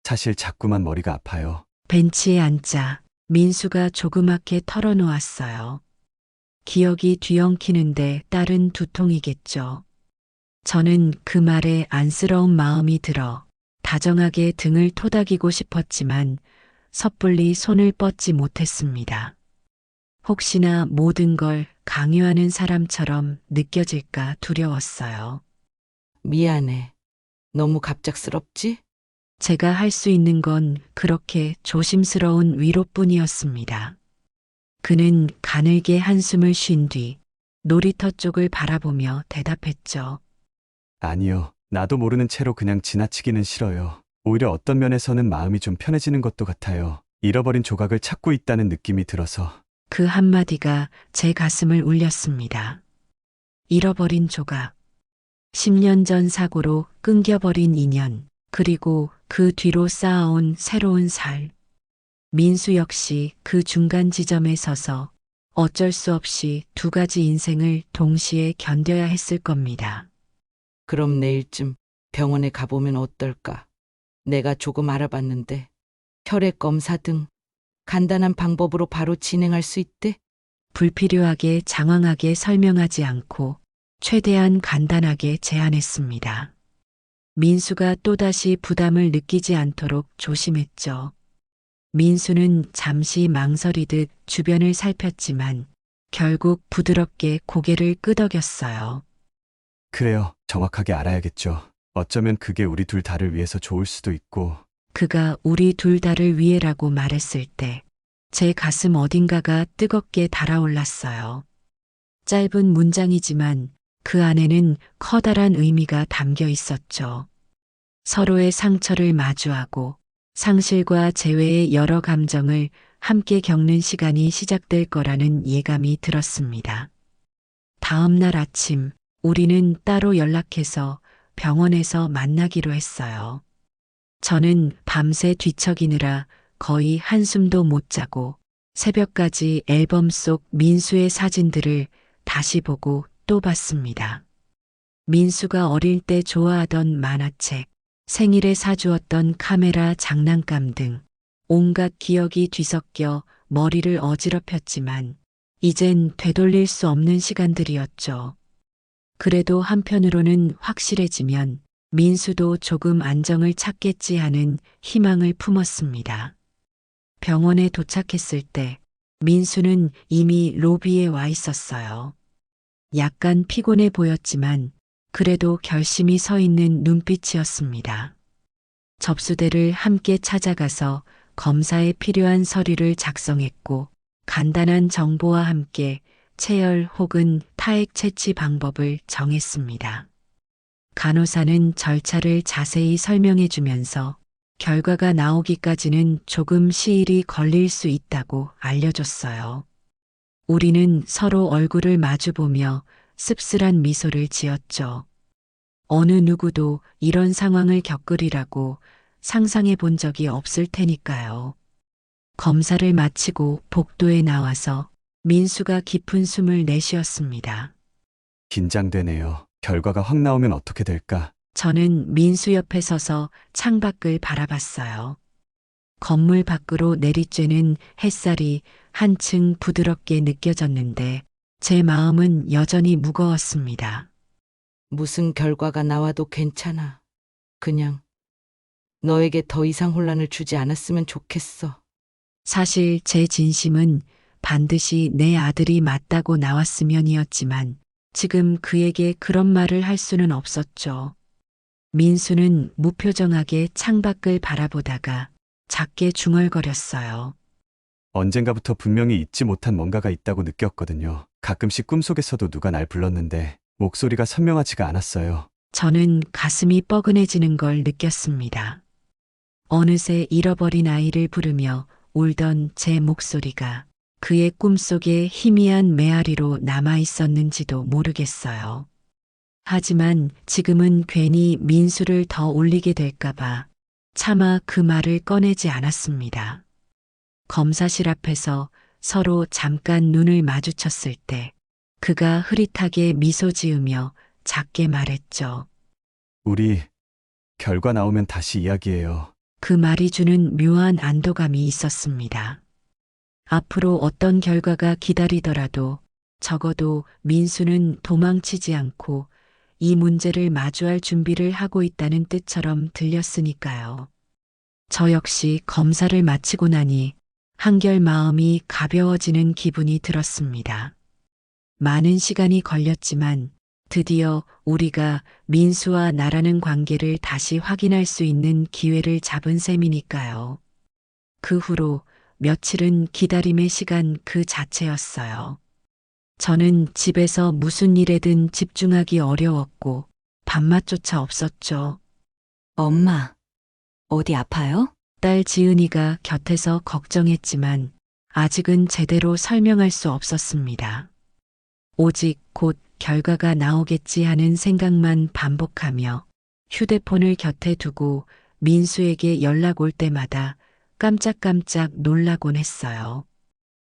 사실 자꾸만 머리가 아파요. 벤치에 앉자 민수가 조그맣게 털어놓았어요. 기억이 뒤엉키는데 딸은 두통이겠죠. 저는 그 말에 안쓰러운 마음이 들어 다정하게 등을 토닥이고 싶었지만 섣불리 손을 뻗지 못했습니다. 혹시나 모든 걸 강요하는 사람처럼 느껴질까 두려웠어요. 미안해. 너무 갑작스럽지? 제가 할 수 있는 건 그렇게 조심스러운 위로뿐이었습니다. 그는 가늘게 한숨을 쉰 뒤 놀이터 쪽을 바라보며 대답했죠. 아니요. 나도 모르는 채로 그냥 지나치기는 싫어요. 오히려 어떤 면에서는 마음이 좀 편해지는 것도 같아요. 잃어버린 조각을 찾고 있다는 느낌이 들어서. 그 한마디가 제 가슴을 울렸습니다. 잃어버린 조각. 10년 전 사고로 끊겨버린 인연. 그리고 그 뒤로 쌓아온 새로운 살. 민수 역시 그 중간 지점에 서서 어쩔 수 없이 두 가지 인생을 동시에 견뎌야 했을 겁니다. 그럼 내일쯤 병원에 가보면 어떨까? 내가 조금 알아봤는데 혈액 검사 등 간단한 방법으로 바로 진행할 수 있대? 불필요하게 장황하게 설명하지 않고 최대한 간단하게 제안했습니다. 민수가 또다시 부담을 느끼지 않도록 조심했죠. 민수는 잠시 망설이듯 주변을 살폈지만 결국 부드럽게 고개를 끄덕였어요. 그래요. 정확하게 알아야겠죠. 어쩌면 그게 우리 둘 다를 위해서 좋을 수도 있고. 그가 우리 둘 다를 위해라고 말했을 때 제 가슴 어딘가가 뜨겁게 달아올랐어요. 짧은 문장이지만 그 안에는 커다란 의미가 담겨 있었죠. 서로의 상처를 마주하고 상실과 재회의 여러 감정을 함께 겪는 시간이 시작될 거라는 예감이 들었습니다. 다음 날 아침 우리는 따로 연락해서 병원에서 만나기로 했어요. 저는 밤새 뒤척이느라 거의 한숨도 못 자고 새벽까지 앨범 속 민수의 사진들을 다시 보고 또 봤습니다. 민수가 어릴 때 좋아하던 만화책, 생일에 사주었던 카메라 장난감 등 온갖 기억이 뒤섞여 머리를 어지럽혔지만 이젠 되돌릴 수 없는 시간들이었죠. 그래도 한편으로는 확실해지면 민수도 조금 안정을 찾겠지 하는 희망을 품었습니다. 병원에 도착했을 때 민수는 이미 로비에 와 있었어요. 약간 피곤해 보였지만 그래도 결심이 서 있는 눈빛이었습니다. 접수대를 함께 찾아가서 검사에 필요한 서류를 작성했고 간단한 정보와 함께 체열 혹은 타액 채취 방법을 정했습니다. 간호사는 절차를 자세히 설명해 주면서 결과가 나오기까지는 조금 시일이 걸릴 수 있다고 알려줬어요. 우리는 서로 얼굴을 마주보며 씁쓸한 미소를 지었죠. 어느 누구도 이런 상황을 겪으리라고 상상해 본 적이 없을 테니까요. 검사를 마치고 복도에 나와서 민수가 깊은 숨을 내쉬었습니다. 긴장되네요. 결과가 확 나오면 어떻게 될까? 저는 민수 옆에 서서 창밖을 바라봤어요. 건물 밖으로 내리쬐는 햇살이 한층 부드럽게 느껴졌는데 제 마음은 여전히 무거웠습니다. 무슨 결과가 나와도 괜찮아. 그냥 너에게 더 이상 혼란을 주지 않았으면 좋겠어. 사실 제 진심은 반드시 내 아들이 맞다고 나왔으면이었지만 지금 그에게 그런 말을 할 수는 없었죠. 민수는 무표정하게 창밖을 바라보다가 작게 중얼거렸어요. 언젠가부터 분명히 잊지 못한 뭔가가 있다고 느꼈거든요. 가끔씩 꿈속에서도 누가 날 불렀는데 목소리가 선명하지가 않았어요. 저는 가슴이 뻐근해지는 걸 느꼈습니다. 어느새 잃어버린 아이를 부르며 울던 제 목소리가 그의 꿈속에 희미한 메아리로 남아 있었는지도 모르겠어요. 하지만 지금은 괜히 민수를 더 울리게 될까봐 차마 그 말을 꺼내지 않았습니다. 검사실 앞에서 서로 잠깐 눈을 마주쳤을 때 그가 흐릿하게 미소 지으며 작게 말했죠. 우리 결과 나오면 다시 이야기해요. 그 말이 주는 묘한 안도감이 있었습니다. 앞으로 어떤 결과가 기다리더라도 적어도 민수는 도망치지 않고 이 문제를 마주할 준비를 하고 있다는 뜻처럼 들렸으니까요. 저 역시 검사를 마치고 나니 한결 마음이 가벼워지는 기분이 들었습니다. 많은 시간이 걸렸지만 드디어 우리가 민수와 나라는 관계를 다시 확인할 수 있는 기회를 잡은 셈이니까요. 그 후로 며칠은 기다림의 시간 그 자체였어요. 저는 집에서 무슨 일에든 집중하기 어려웠고 밥맛조차 없었죠. 엄마, 어디 아파요? 딸 지은이가 곁에서 걱정했지만 아직은 제대로 설명할 수 없었습니다. 오직 곧 결과가 나오겠지 하는 생각만 반복하며 휴대폰을 곁에 두고 민수에게 연락 올 때마다 깜짝깜짝 놀라곤 했어요.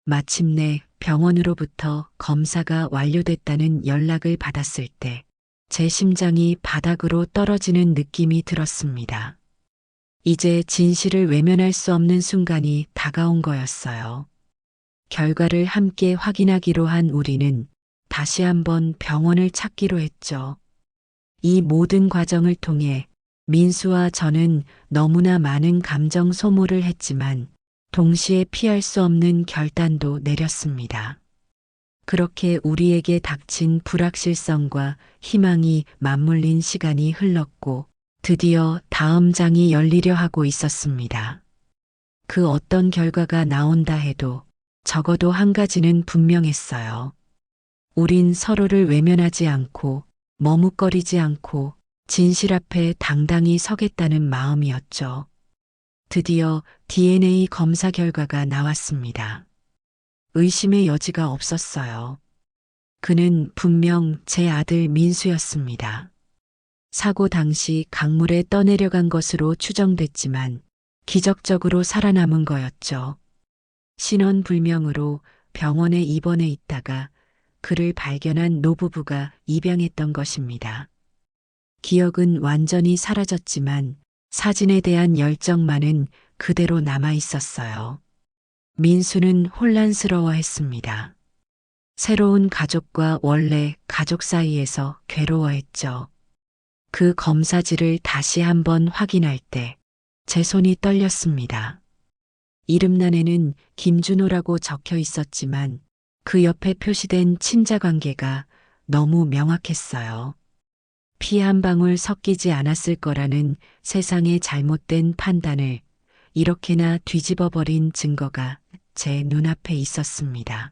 마침내 병원으로부터 검사가 완료됐다는 연락을 받았을 때 제 심장이 바닥으로 떨어지는 느낌이 들었습니다. 이제 진실을 외면할 수 없는 순간이 다가온 거였어요. 결과를 함께 확인하기로 한 우리는 다시 한번 병원을 찾기로 했죠. 이 모든 과정을 통해 민수와 저는 너무나 많은 감정 소모를 했지만 동시에 피할 수 없는 결단도 내렸습니다. 그렇게 우리에게 닥친 불확실성과 희망이 맞물린 시간이 흘렀고 드디어 다음 장이 열리려 하고 있었습니다. 그 어떤 결과가 나온다 해도 적어도 한 가지는 분명했어요. 우린 서로를 외면하지 않고 머뭇거리지 않고 진실 앞에 당당히 서겠다는 마음이었죠. 드디어 DNA 검사 결과가 나왔습니다. 의심의 여지가 없었어요. 그는 분명 제 아들 민수였습니다. 사고 당시 강물에 떠내려간 것으로 추정됐지만 기적적으로 살아남은 거였죠. 신원불명으로 병원에 입원해 있다가 그를 발견한 노부부가 입양했던 것입니다. 기억은 완전히 사라졌지만 사진에 대한 열정만은 그대로 남아 있었어요. 민수는 혼란스러워했습니다. 새로운 가족과 원래 가족 사이에서 괴로워했죠. 그 검사지를 다시 한번 확인할 때 제 손이 떨렸습니다. 이름란에는 김준호라고 적혀 있었지만 그 옆에 표시된 친자 관계가 너무 명확했어요. 피 한 방울 섞이지 않았을 거라는 세상의 잘못된 판단을 이렇게나 뒤집어버린 증거가 제 눈앞에 있었습니다.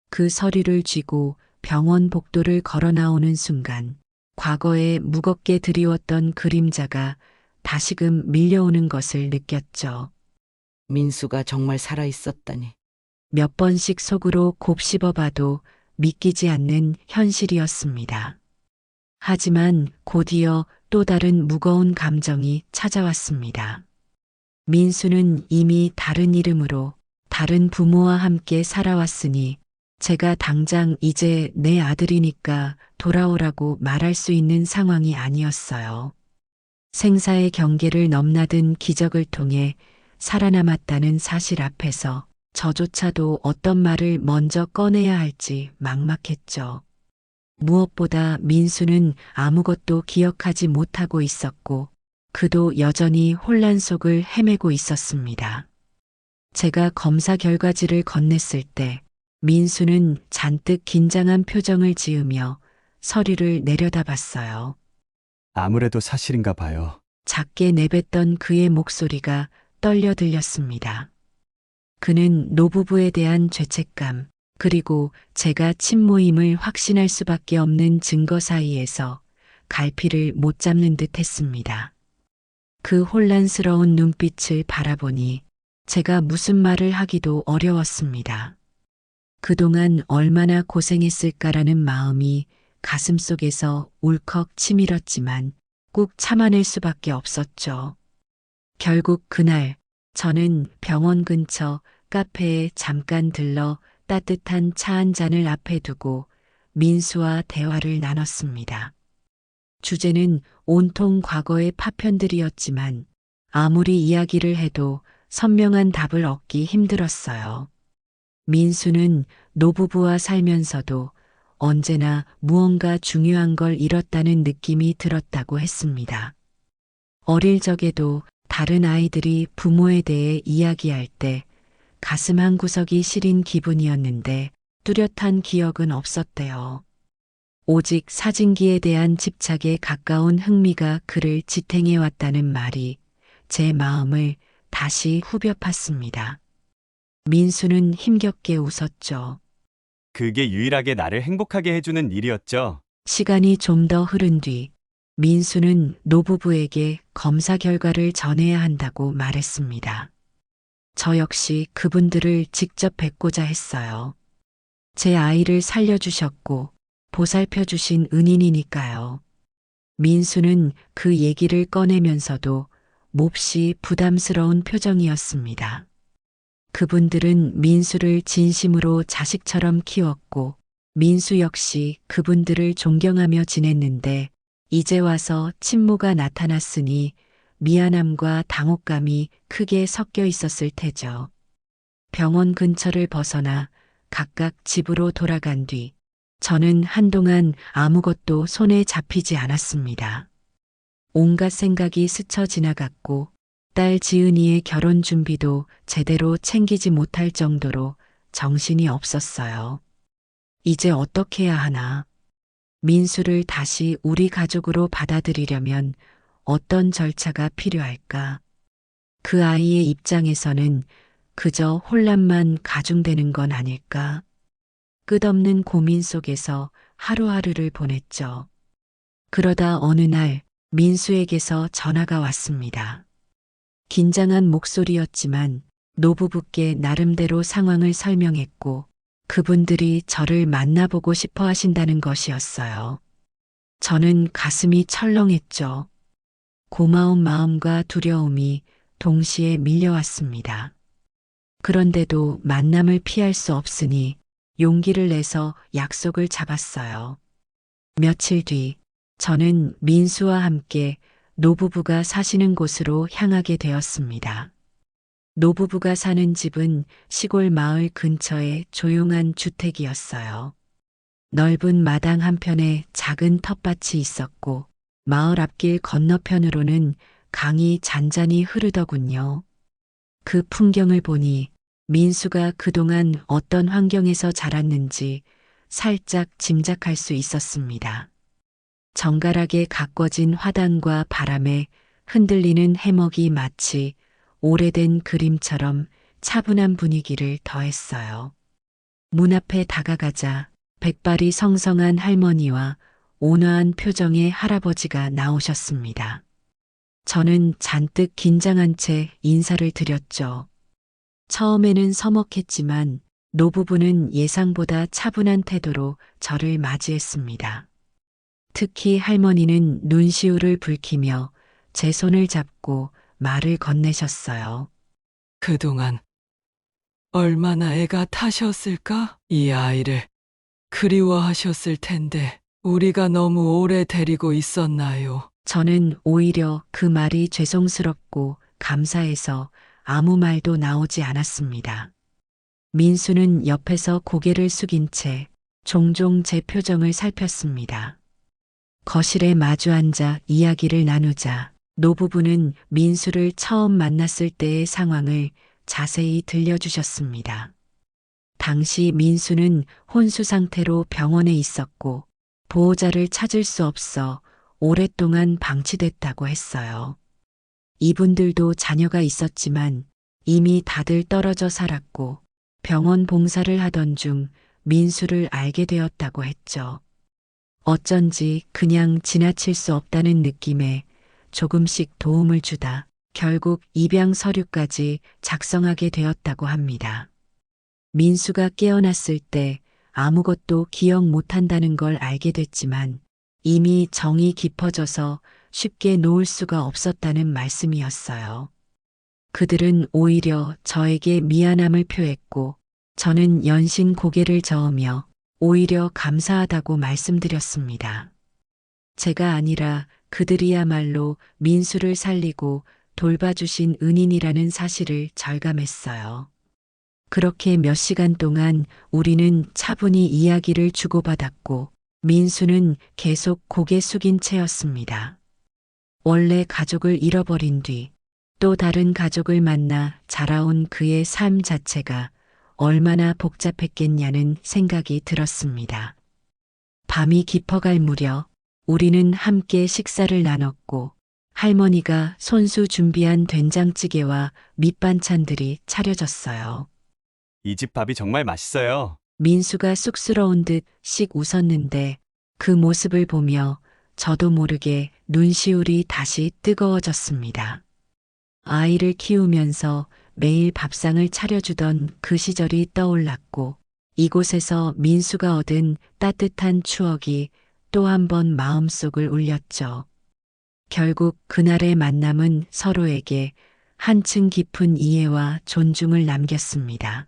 그 서류를 쥐고 병원 복도를 걸어 나오는 순간 과거에 무겁게 드리웠던 그림자가 다시금 밀려오는 것을 느꼈죠. 민수가 정말 살아 있었다니. 몇 번씩 속으로 곱씹어봐도 믿기지 않는 현실이었습니다. 하지만 곧이어 또 다른 무거운 감정이 찾아왔습니다. 민수는 이미 다른 이름으로 다른 부모와 함께 살아왔으니 제가 당장 이제 내 아들이니까 돌아오라고 말할 수 있는 상황이 아니었어요. 생사의 경계를 넘나든 기적을 통해 살아남았다는 사실 앞에서 저조차도 어떤 말을 먼저 꺼내야 할지 막막했죠. 무엇보다 민수는 아무것도 기억하지 못하고 있었고 그도 여전히 혼란 속을 헤매고 있었습니다. 제가 검사 결과지를 건넸을 때 민수는 잔뜩 긴장한 표정을 지으며 서류를 내려다봤어요. 아무래도 사실인가 봐요. 작게 내뱉던 그의 목소리가 떨려 들렸습니다. 그는 노부부에 대한 죄책감, 그리고 제가 친모임을 확신할 수밖에 없는 증거 사이에서 갈피를 못 잡는 듯 했습니다. 그 혼란스러운 눈빛을 바라보니 제가 무슨 말을 하기도 어려웠습니다. 그동안 얼마나 고생했을까라는 마음이 가슴속에서 울컥 치밀었지만 꾹 참아낼 수밖에 없었죠. 결국 그날 저는 병원 근처 카페에 잠깐 들러 따뜻한 차 한 잔을 앞에 두고 민수와 대화를 나눴습니다. 주제는 온통 과거의 파편들이었지만 아무리 이야기를 해도 선명한 답을 얻기 힘들었어요. 민수는 노부부와 살면서도 언제나 무언가 중요한 걸 잃었다는 느낌이 들었다고 했습니다. 어릴 적에도 다른 아이들이 부모에 대해 이야기할 때 가슴 한구석이 시린 기분이었는데 뚜렷한 기억은 없었대요. 오직 사진기에 대한 집착에 가까운 흥미가 그를 지탱해 왔다는 말이 제 마음을 다시 후벼 팠습니다. 민수는 힘겹게 웃었죠. 그게 유일하게 나를 행복하게 해주는 일이었죠. 시간이 좀 더 흐른 뒤 민수는 노부부에게 검사 결과를 전해야 한다고 말했습니다. 저 역시 그분들을 직접 뵙고자 했어요. 제 아이를 살려주셨고 보살펴주신 은인이니까요. 민수는 그 얘기를 꺼내면서도 몹시 부담스러운 표정이었습니다. 그분들은 민수를 진심으로 자식처럼 키웠고 민수 역시 그분들을 존경하며 지냈는데 이제 와서 친모가 나타났으니 미안함과 당혹감이 크게 섞여 있었을 테죠. 병원 근처를 벗어나 각각 집으로 돌아간 뒤 저는 한동안 아무것도 손에 잡히지 않았습니다. 온갖 생각이 스쳐 지나갔고 딸 지은이의 결혼 준비도 제대로 챙기지 못할 정도로 정신이 없었어요. 이제 어떻게 해야 하나? 민수를 다시 우리 가족으로 받아들이려면 어떤 절차가 필요할까? 그 아이의 입장에서는 그저 혼란만 가중되는 건 아닐까? 끝없는 고민 속에서 하루하루를 보냈죠. 그러다 어느 날 민수에게서 전화가 왔습니다. 긴장한 목소리였지만 노부부께 나름대로 상황을 설명했고 그분들이 저를 만나보고 싶어 하신다는 것이었어요. 저는 가슴이 철렁했죠. 고마운 마음과 두려움이 동시에 밀려왔습니다. 그런데도 만남을 피할 수 없으니 용기를 내서 약속을 잡았어요. 며칠 뒤 저는 민수와 함께 노부부가 사시는 곳으로 향하게 되었습니다. 노부부가 사는 집은 시골 마을 근처의 조용한 주택이었어요. 넓은 마당 한편에 작은 텃밭이 있었고 마을 앞길 건너편으로는 강이 잔잔히 흐르더군요. 그 풍경을 보니 민수가 그동안 어떤 환경에서 자랐는지 살짝 짐작할 수 있었습니다. 정갈하게 가꿔진 화단과 바람에 흔들리는 해먹이 마치 오래된 그림처럼 차분한 분위기를 더했어요. 문 앞에 다가가자 백발이 성성한 할머니와 온화한 표정의 할아버지가 나오셨습니다. 저는 잔뜩 긴장한 채 인사를 드렸죠. 처음에는 서먹했지만 노부부는 예상보다 차분한 태도로 저를 맞이했습니다. 특히 할머니는 눈시울을 붉히며 제 손을 잡고 말을 건네셨어요. 그동안 얼마나 애가 타셨을까? 이 아이를 그리워하셨을 텐데 우리가 너무 오래 데리고 있었나요? 저는 오히려 그 말이 죄송스럽고 감사해서 아무 말도 나오지 않았습니다. 민수는 옆에서 고개를 숙인 채 종종 제 표정을 살폈습니다. 거실에 마주 앉아 이야기를 나누자 노부부는 민수를 처음 만났을 때의 상황을 자세히 들려주셨습니다. 당시 민수는 혼수 상태로 병원에 있었고 보호자를 찾을 수 없어 오랫동안 방치됐다고 했어요. 이분들도 자녀가 있었지만 이미 다들 떨어져 살았고 병원 봉사를 하던 중 민수를 알게 되었다고 했죠. 어쩐지 그냥 지나칠 수 없다는 느낌에 조금씩 도움을 주다 결국 입양 서류까지 작성하게 되었다고 합니다. 민수가 깨어났을 때 아무것도 기억 못한다는 걸 알게 됐지만 이미 정이 깊어져서 쉽게 놓을 수가 없었다는 말씀이었어요. 그들은 오히려 저에게 미안함을 표했고 저는 연신 고개를 저으며 오히려 감사하다고 말씀드렸습니다. 제가 아니라 그들이야말로 민수를 살리고 돌봐주신 은인이라는 사실을 절감했어요. 그렇게 몇 시간 동안 우리는 차분히 이야기를 주고받았고 민수는 계속 고개 숙인 채였습니다. 원래 가족을 잃어버린 뒤 또 다른 가족을 만나 자라온 그의 삶 자체가 얼마나 복잡했겠냐는 생각이 들었습니다. 밤이 깊어갈 무렵 우리는 함께 식사를 나눴고 할머니가 손수 준비한 된장찌개와 밑반찬들이 차려졌어요. 이 집 밥이 정말 맛있어요. 민수가 쑥스러운 듯씩 웃었는데 그 모습을 보며 저도 모르게 눈시울이 다시 뜨거워졌습니다. 아이를 키우면서 매일 밥상을 차려주던 그 시절이 떠올랐고 이곳에서 민수가 얻은 따뜻한 추억이 또 한 번 마음속을 울렸죠. 결국 그날의 만남은 서로에게 한층 깊은 이해와 존중을 남겼습니다.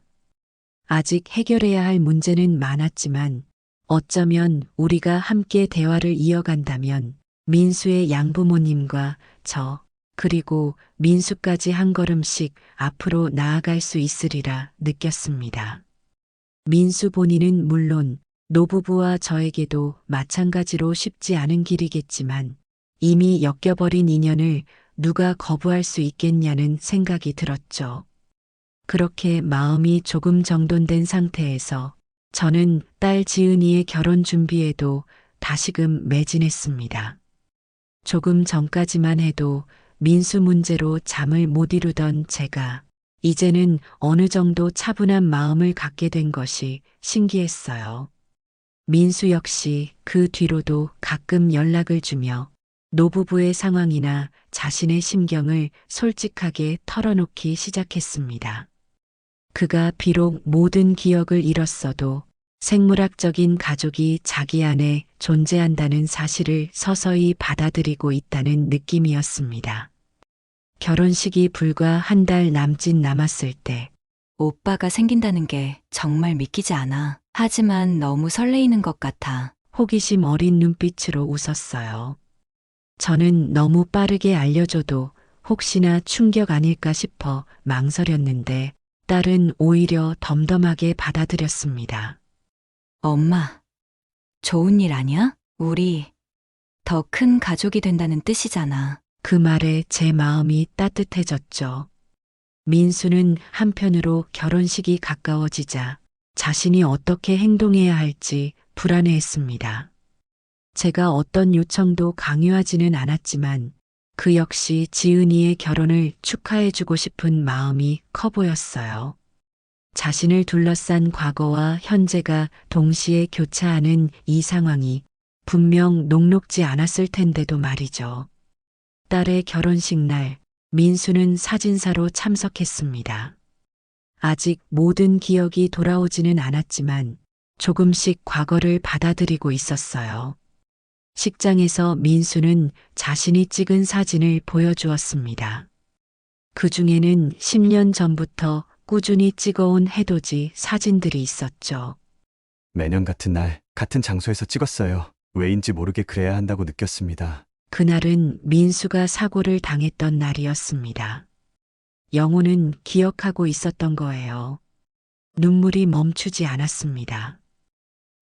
아직 해결해야 할 문제는 많았지만 어쩌면 우리가 함께 대화를 이어간다면 민수의 양부모님과 저 그리고 민수까지 한 걸음씩 앞으로 나아갈 수 있으리라 느꼈습니다. 민수 본인은 물론 노부부와 저에게도 마찬가지로 쉽지 않은 길이겠지만 이미 엮여버린 인연을 누가 거부할 수 있겠냐는 생각이 들었죠. 그렇게 마음이 조금 정돈된 상태에서 저는 딸 지은이의 결혼 준비에도 다시금 매진했습니다. 조금 전까지만 해도 민수 문제로 잠을 못 이루던 제가 이제는 어느 정도 차분한 마음을 갖게 된 것이 신기했어요. 민수 역시 그 뒤로도 가끔 연락을 주며 노부부의 상황이나 자신의 심경을 솔직하게 털어놓기 시작했습니다. 그가 비록 모든 기억을 잃었어도 생물학적인 가족이 자기 안에 존재한다는 사실을 서서히 받아들이고 있다는 느낌이었습니다. 결혼식이 불과 한 달 남짓 남았을 때 오빠가 생긴다는 게 정말 믿기지 않아. 하지만 너무 설레이는 것 같아. 호기심 어린 눈빛으로 웃었어요. 저는 너무 빠르게 알려줘도 혹시나 충격 아닐까 싶어 망설였는데 딸은 오히려 덤덤하게 받아들였습니다. 엄마, 좋은 일 아니야? 우리 더 큰 가족이 된다는 뜻이잖아. 그 말에 제 마음이 따뜻해졌죠. 민수는 한편으로 결혼식이 가까워지자 자신이 어떻게 행동해야 할지 불안해했습니다. 제가 어떤 요청도 강요하지는 않았지만 그 역시 지은이의 결혼을 축하해주고 싶은 마음이 커 보였어요. 자신을 둘러싼 과거와 현재가 동시에 교차하는 이 상황이 분명 녹록지 않았을 텐데도 말이죠. 딸의 결혼식 날, 민수는 사진사로 참석했습니다. 아직 모든 기억이 돌아오지는 않았지만 조금씩 과거를 받아들이고 있었어요. 식장에서 민수는 자신이 찍은 사진을 보여주었습니다. 그 중에는 10년 전부터 꾸준히 찍어온 해돋이 사진들이 있었죠. 매년 같은 날, 같은 장소에서 찍었어요. 왜인지 모르게 그래야 한다고 느꼈습니다. 그날은 민수가 사고를 당했던 날이었습니다. 영호는 기억하고 있었던 거예요. 눈물이 멈추지 않았습니다.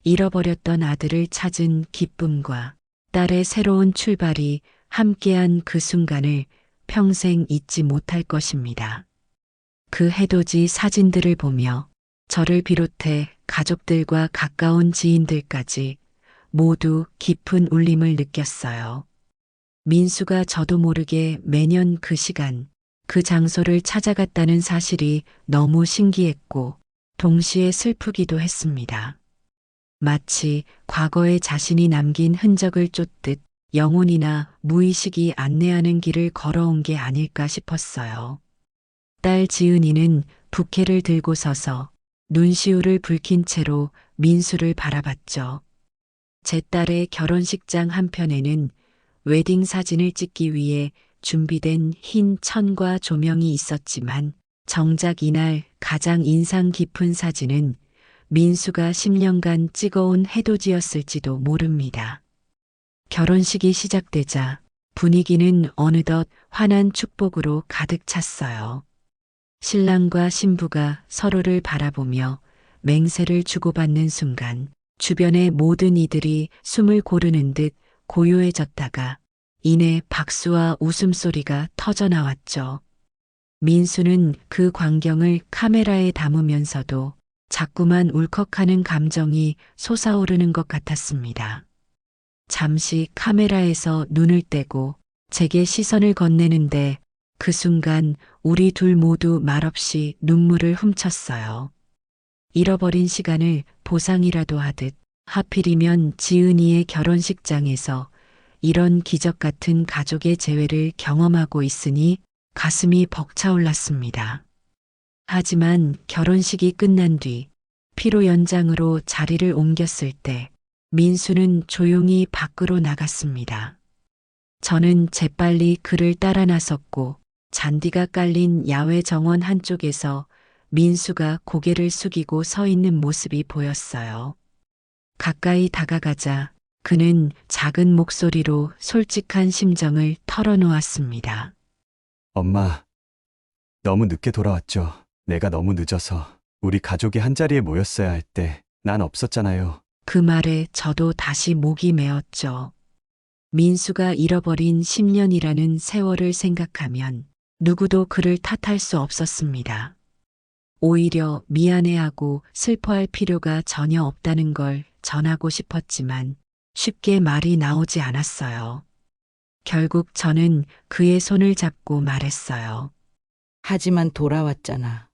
잃어버렸던 아들을 찾은 기쁨과 딸의 새로운 출발이 함께한 그 순간을 평생 잊지 못할 것입니다. 그 해돋이 사진들을 보며 저를 비롯해 가족들과 가까운 지인들까지 모두 깊은 울림을 느꼈어요. 민수가 저도 모르게 매년 그 시간, 그 장소를 찾아갔다는 사실이 너무 신기했고 동시에 슬프기도 했습니다. 마치 과거에 자신이 남긴 흔적을 쫓듯 영혼이나 무의식이 안내하는 길을 걸어온 게 아닐까 싶었어요. 딸 지은이는 부케를 들고 서서 눈시울을 붉힌 채로 민수를 바라봤죠. 제 딸의 결혼식장 한편에는 웨딩 사진을 찍기 위해 준비된 흰 천과 조명이 있었지만 정작 이날 가장 인상 깊은 사진은 민수가 10년간 찍어온 해돋이였을지도 모릅니다. 결혼식이 시작되자 분위기는 어느덧 환한 축복으로 가득 찼어요. 신랑과 신부가 서로를 바라보며 맹세를 주고받는 순간 주변의 모든 이들이 숨을 고르는 듯 고요해졌다가 이내 박수와 웃음소리가 터져나왔죠. 민수는 그 광경을 카메라에 담으면서도 자꾸만 울컥하는 감정이 솟아오르는 것 같았습니다. 잠시 카메라에서 눈을 떼고 제게 시선을 건네는데 그 순간 우리 둘 모두 말없이 눈물을 훔쳤어요. 잃어버린 시간을 보상이라도 하듯 하필이면 지은이의 결혼식장에서 이런 기적 같은 가족의 재회를 경험하고 있으니 가슴이 벅차올랐습니다. 하지만 결혼식이 끝난 뒤 피로 연장으로 자리를 옮겼을 때 민수는 조용히 밖으로 나갔습니다. 저는 재빨리 그를 따라 나섰고 잔디가 깔린 야외 정원 한쪽에서 민수가 고개를 숙이고 서 있는 모습이 보였어요. 가까이 다가가자 그는 작은 목소리로 솔직한 심정을 털어놓았습니다. 엄마, 너무 늦게 돌아왔죠. 내가 너무 늦어서 우리 가족이 한자리에 모였어야 할 때 난 없었잖아요. 그 말에 저도 다시 목이 메었죠. 민수가 잃어버린 10년이라는 세월을 생각하면 누구도 그를 탓할 수 없었습니다. 오히려 미안해하고 슬퍼할 필요가 전혀 없다는 걸 전하고 싶었지만 쉽게 말이 나오지 않았어요. 결국 저는 그의 손을 잡고 말했어요. 하지만 돌아왔잖아.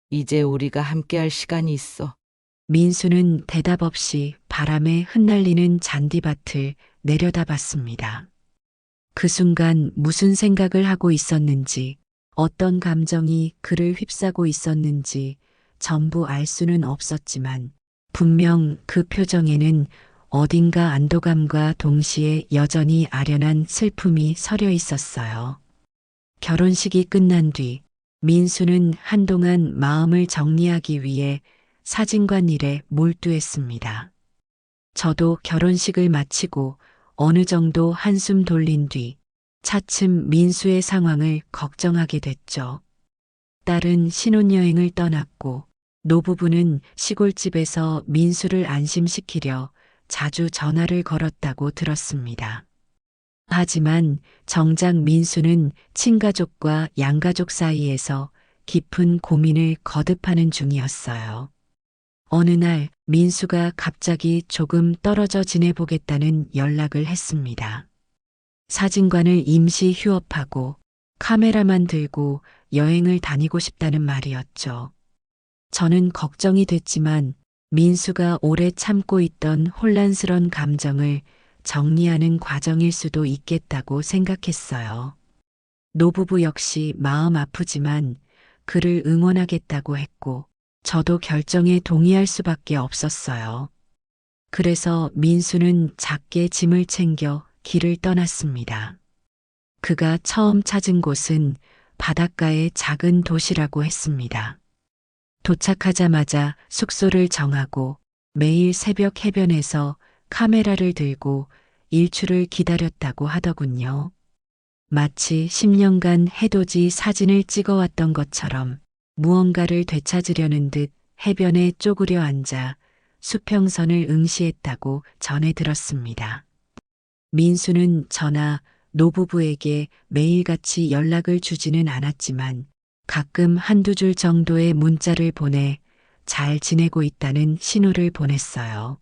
이제 우리가 함께할 시간이 있어. 민수는 대답 없이 바람에 흩날리는 잔디밭을 내려다봤습니다. 그 순간 무슨 생각을 하고 있었는지, 어떤 감정이 그를 휩싸고 있었는지 전부 알 수는 없었지만 분명 그 표정에는 어딘가 안도감과 동시에 여전히 아련한 슬픔이 서려 있었어요. 결혼식이 끝난 뒤 민수는 한동안 마음을 정리하기 위해 사진관 일에 몰두했습니다. 저도 결혼식을 마치고 어느 정도 한숨 돌린 뒤 차츰 민수의 상황을 걱정하게 됐죠. 딸은 신혼여행을 떠났고 노부부는 시골집에서 민수를 안심시키려 자주 전화를 걸었다고 들었습니다. 하지만 정작 민수는 친가족과 양가족 사이에서 깊은 고민을 거듭하는 중이었어요. 어느 날 민수가 갑자기 조금 떨어져 지내보겠다는 연락을 했습니다. 사진관을 임시 휴업하고 카메라만 들고 여행을 다니고 싶다는 말이었죠. 저는 걱정이 됐지만 민수가 오래 참고 있던 혼란스런 감정을 정리하는 과정일 수도 있겠다고 생각했어요. 노부부 역시 마음 아프지만 그를 응원하겠다고 했고 저도 결정에 동의할 수밖에 없었어요. 그래서 민수는 작게 짐을 챙겨 길을 떠났습니다. 그가 처음 찾은 곳은 바닷가의 작은 도시라고 했습니다. 도착하자마자 숙소를 정하고 매일 새벽 해변에서 카메라를 들고 일출을 기다렸다고 하더군요. 마치 10년간 해돋이 사진을 찍어왔던 것처럼 무언가를 되찾으려는 듯 해변에 쪼그려 앉아 수평선을 응시했다고 전해 들었습니다. 민수는 저나 노부부에게 매일같이 연락을 주지는 않았지만 가끔 한두 줄 정도의 문자를 보내 잘 지내고 있다는 신호를 보냈어요.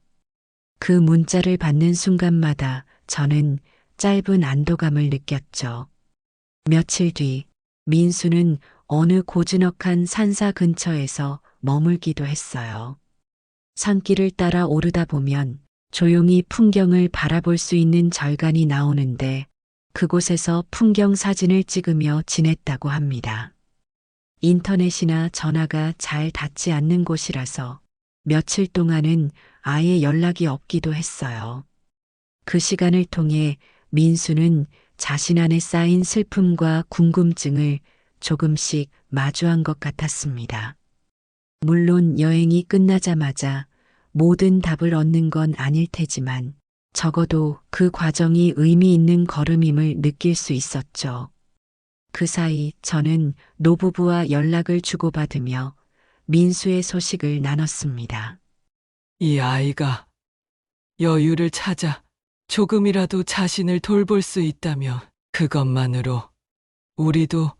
그 문자를 받는 순간마다 저는 짧은 안도감을 느꼈죠. 며칠 뒤 민수는 어느 고즈넉한 산사 근처에서 머물기도 했어요. 산길을 따라 오르다 보면 조용히 풍경을 바라볼 수 있는 절간이 나오는데 그곳에서 풍경 사진을 찍으며 지냈다고 합니다. 인터넷이나 전화가 잘 닿지 않는 곳이라서 며칠 동안은 아예 연락이 없기도 했어요. 그 시간을 통해 민수는 자신 안에 쌓인 슬픔과 궁금증을 조금씩 마주한 것 같았습니다. 물론 여행이 끝나자마자 모든 답을 얻는 건 아닐 테지만 적어도 그 과정이 의미 있는 걸음임을 느낄 수 있었죠. 그 사이 저는 노부부와 연락을 주고받으며 민수의 소식을 나눴습니다. 이 아이가 여유를 찾아 조금이라도 자신을 돌볼 수 있다면 그것만으로 우리도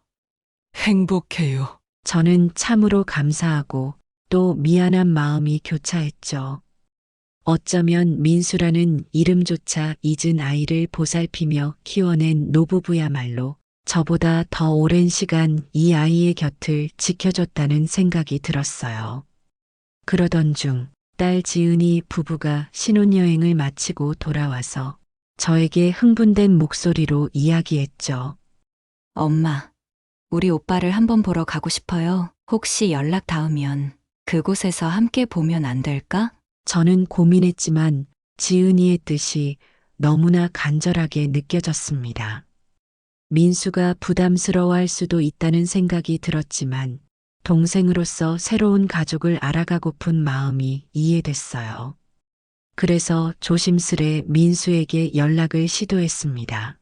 행복해요. 저는 참으로 감사하고 또 미안한 마음이 교차했죠. 어쩌면 민수라는 이름조차 잊은 아이를 보살피며 키워낸 노부부야말로 저보다 더 오랜 시간 이 아이의 곁을 지켜줬다는 생각이 들었어요. 그러던 중 딸 지은이 부부가 신혼여행을 마치고 돌아와서 저에게 흥분된 목소리로 이야기했죠. 엄마, 우리 오빠를 한번 보러 가고 싶어요. 혹시 연락 닿으면 그곳에서 함께 보면 안 될까? 저는 고민했지만 지은이의 뜻이 너무나 간절하게 느껴졌습니다. 민수가 부담스러워할 수도 있다는 생각이 들었지만 동생으로서 새로운 가족을 알아가고픈 마음이 이해됐어요. 그래서 조심스레 민수에게 연락을 시도했습니다.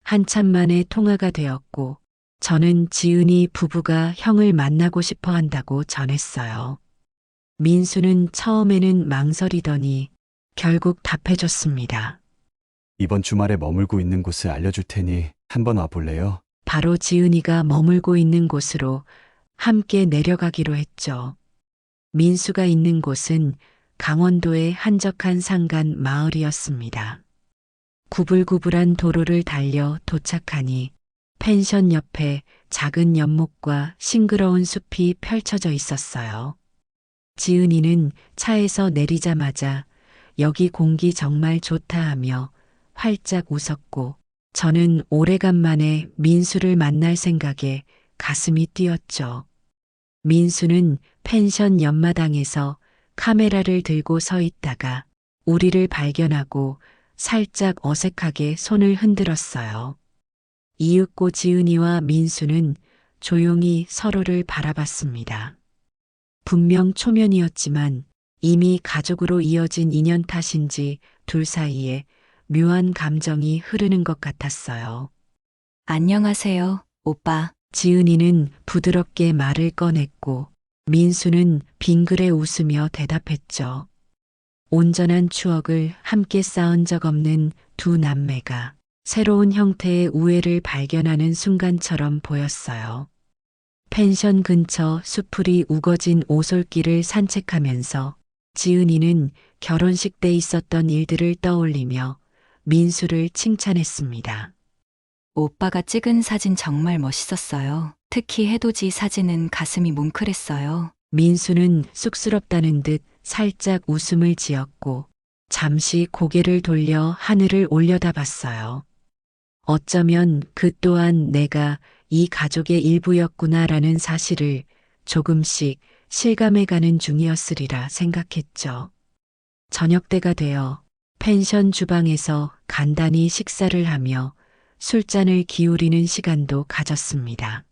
한참 만에 통화가 되었고 저는 지은이 부부가 형을 만나고 싶어 한다고 전했어요. 민수는 처음에는 망설이더니 결국 답해줬습니다. 이번 주말에 머물고 있는 곳을 알려줄 테니 한번 와볼래요? 바로 지은이가 머물고 있는 곳으로 함께 내려가기로 했죠. 민수가 있는 곳은 강원도의 한적한 산간 마을이었습니다. 구불구불한 도로를 달려 도착하니 펜션 옆에 작은 연못과 싱그러운 숲이 펼쳐져 있었어요. 지은이는 차에서 내리자마자 여기 공기 정말 좋다 하며 활짝 웃었고 저는 오래간만에 민수를 만날 생각에 가슴이 뛰었죠. 민수는 펜션 옆마당에서 카메라를 들고 서 있다가 우리를 발견하고 살짝 어색하게 손을 흔들었어요. 이윽고 지은이와 민수는 조용히 서로를 바라봤습니다. 분명 초면이었지만 이미 가족으로 이어진 인연 탓인지 둘 사이에 묘한 감정이 흐르는 것 같았어요. 안녕하세요, 오빠. 지은이는 부드럽게 말을 꺼냈고 민수는 빙그레 웃으며 대답했죠. 온전한 추억을 함께 쌓은 적 없는 두 남매가 새로운 형태의 우애를 발견하는 순간처럼 보였어요. 펜션 근처 수풀이 우거진 오솔길을 산책하면서 지은이는 결혼식 때 있었던 일들을 떠올리며 민수를 칭찬했습니다. 오빠가 찍은 사진 정말 멋있었어요. 특히 해돋이 사진은 가슴이 뭉클했어요. 민수는 쑥스럽다는 듯 살짝 웃음을 지었고 잠시 고개를 돌려 하늘을 올려다봤어요. 어쩌면 그 또한 내가 이 가족의 일부였구나라는 사실을 조금씩 실감해가는 중이었으리라 생각했죠. 저녁때가 되어 펜션 주방에서 간단히 식사를 하며 술잔을 기울이는 시간도 가졌습니다.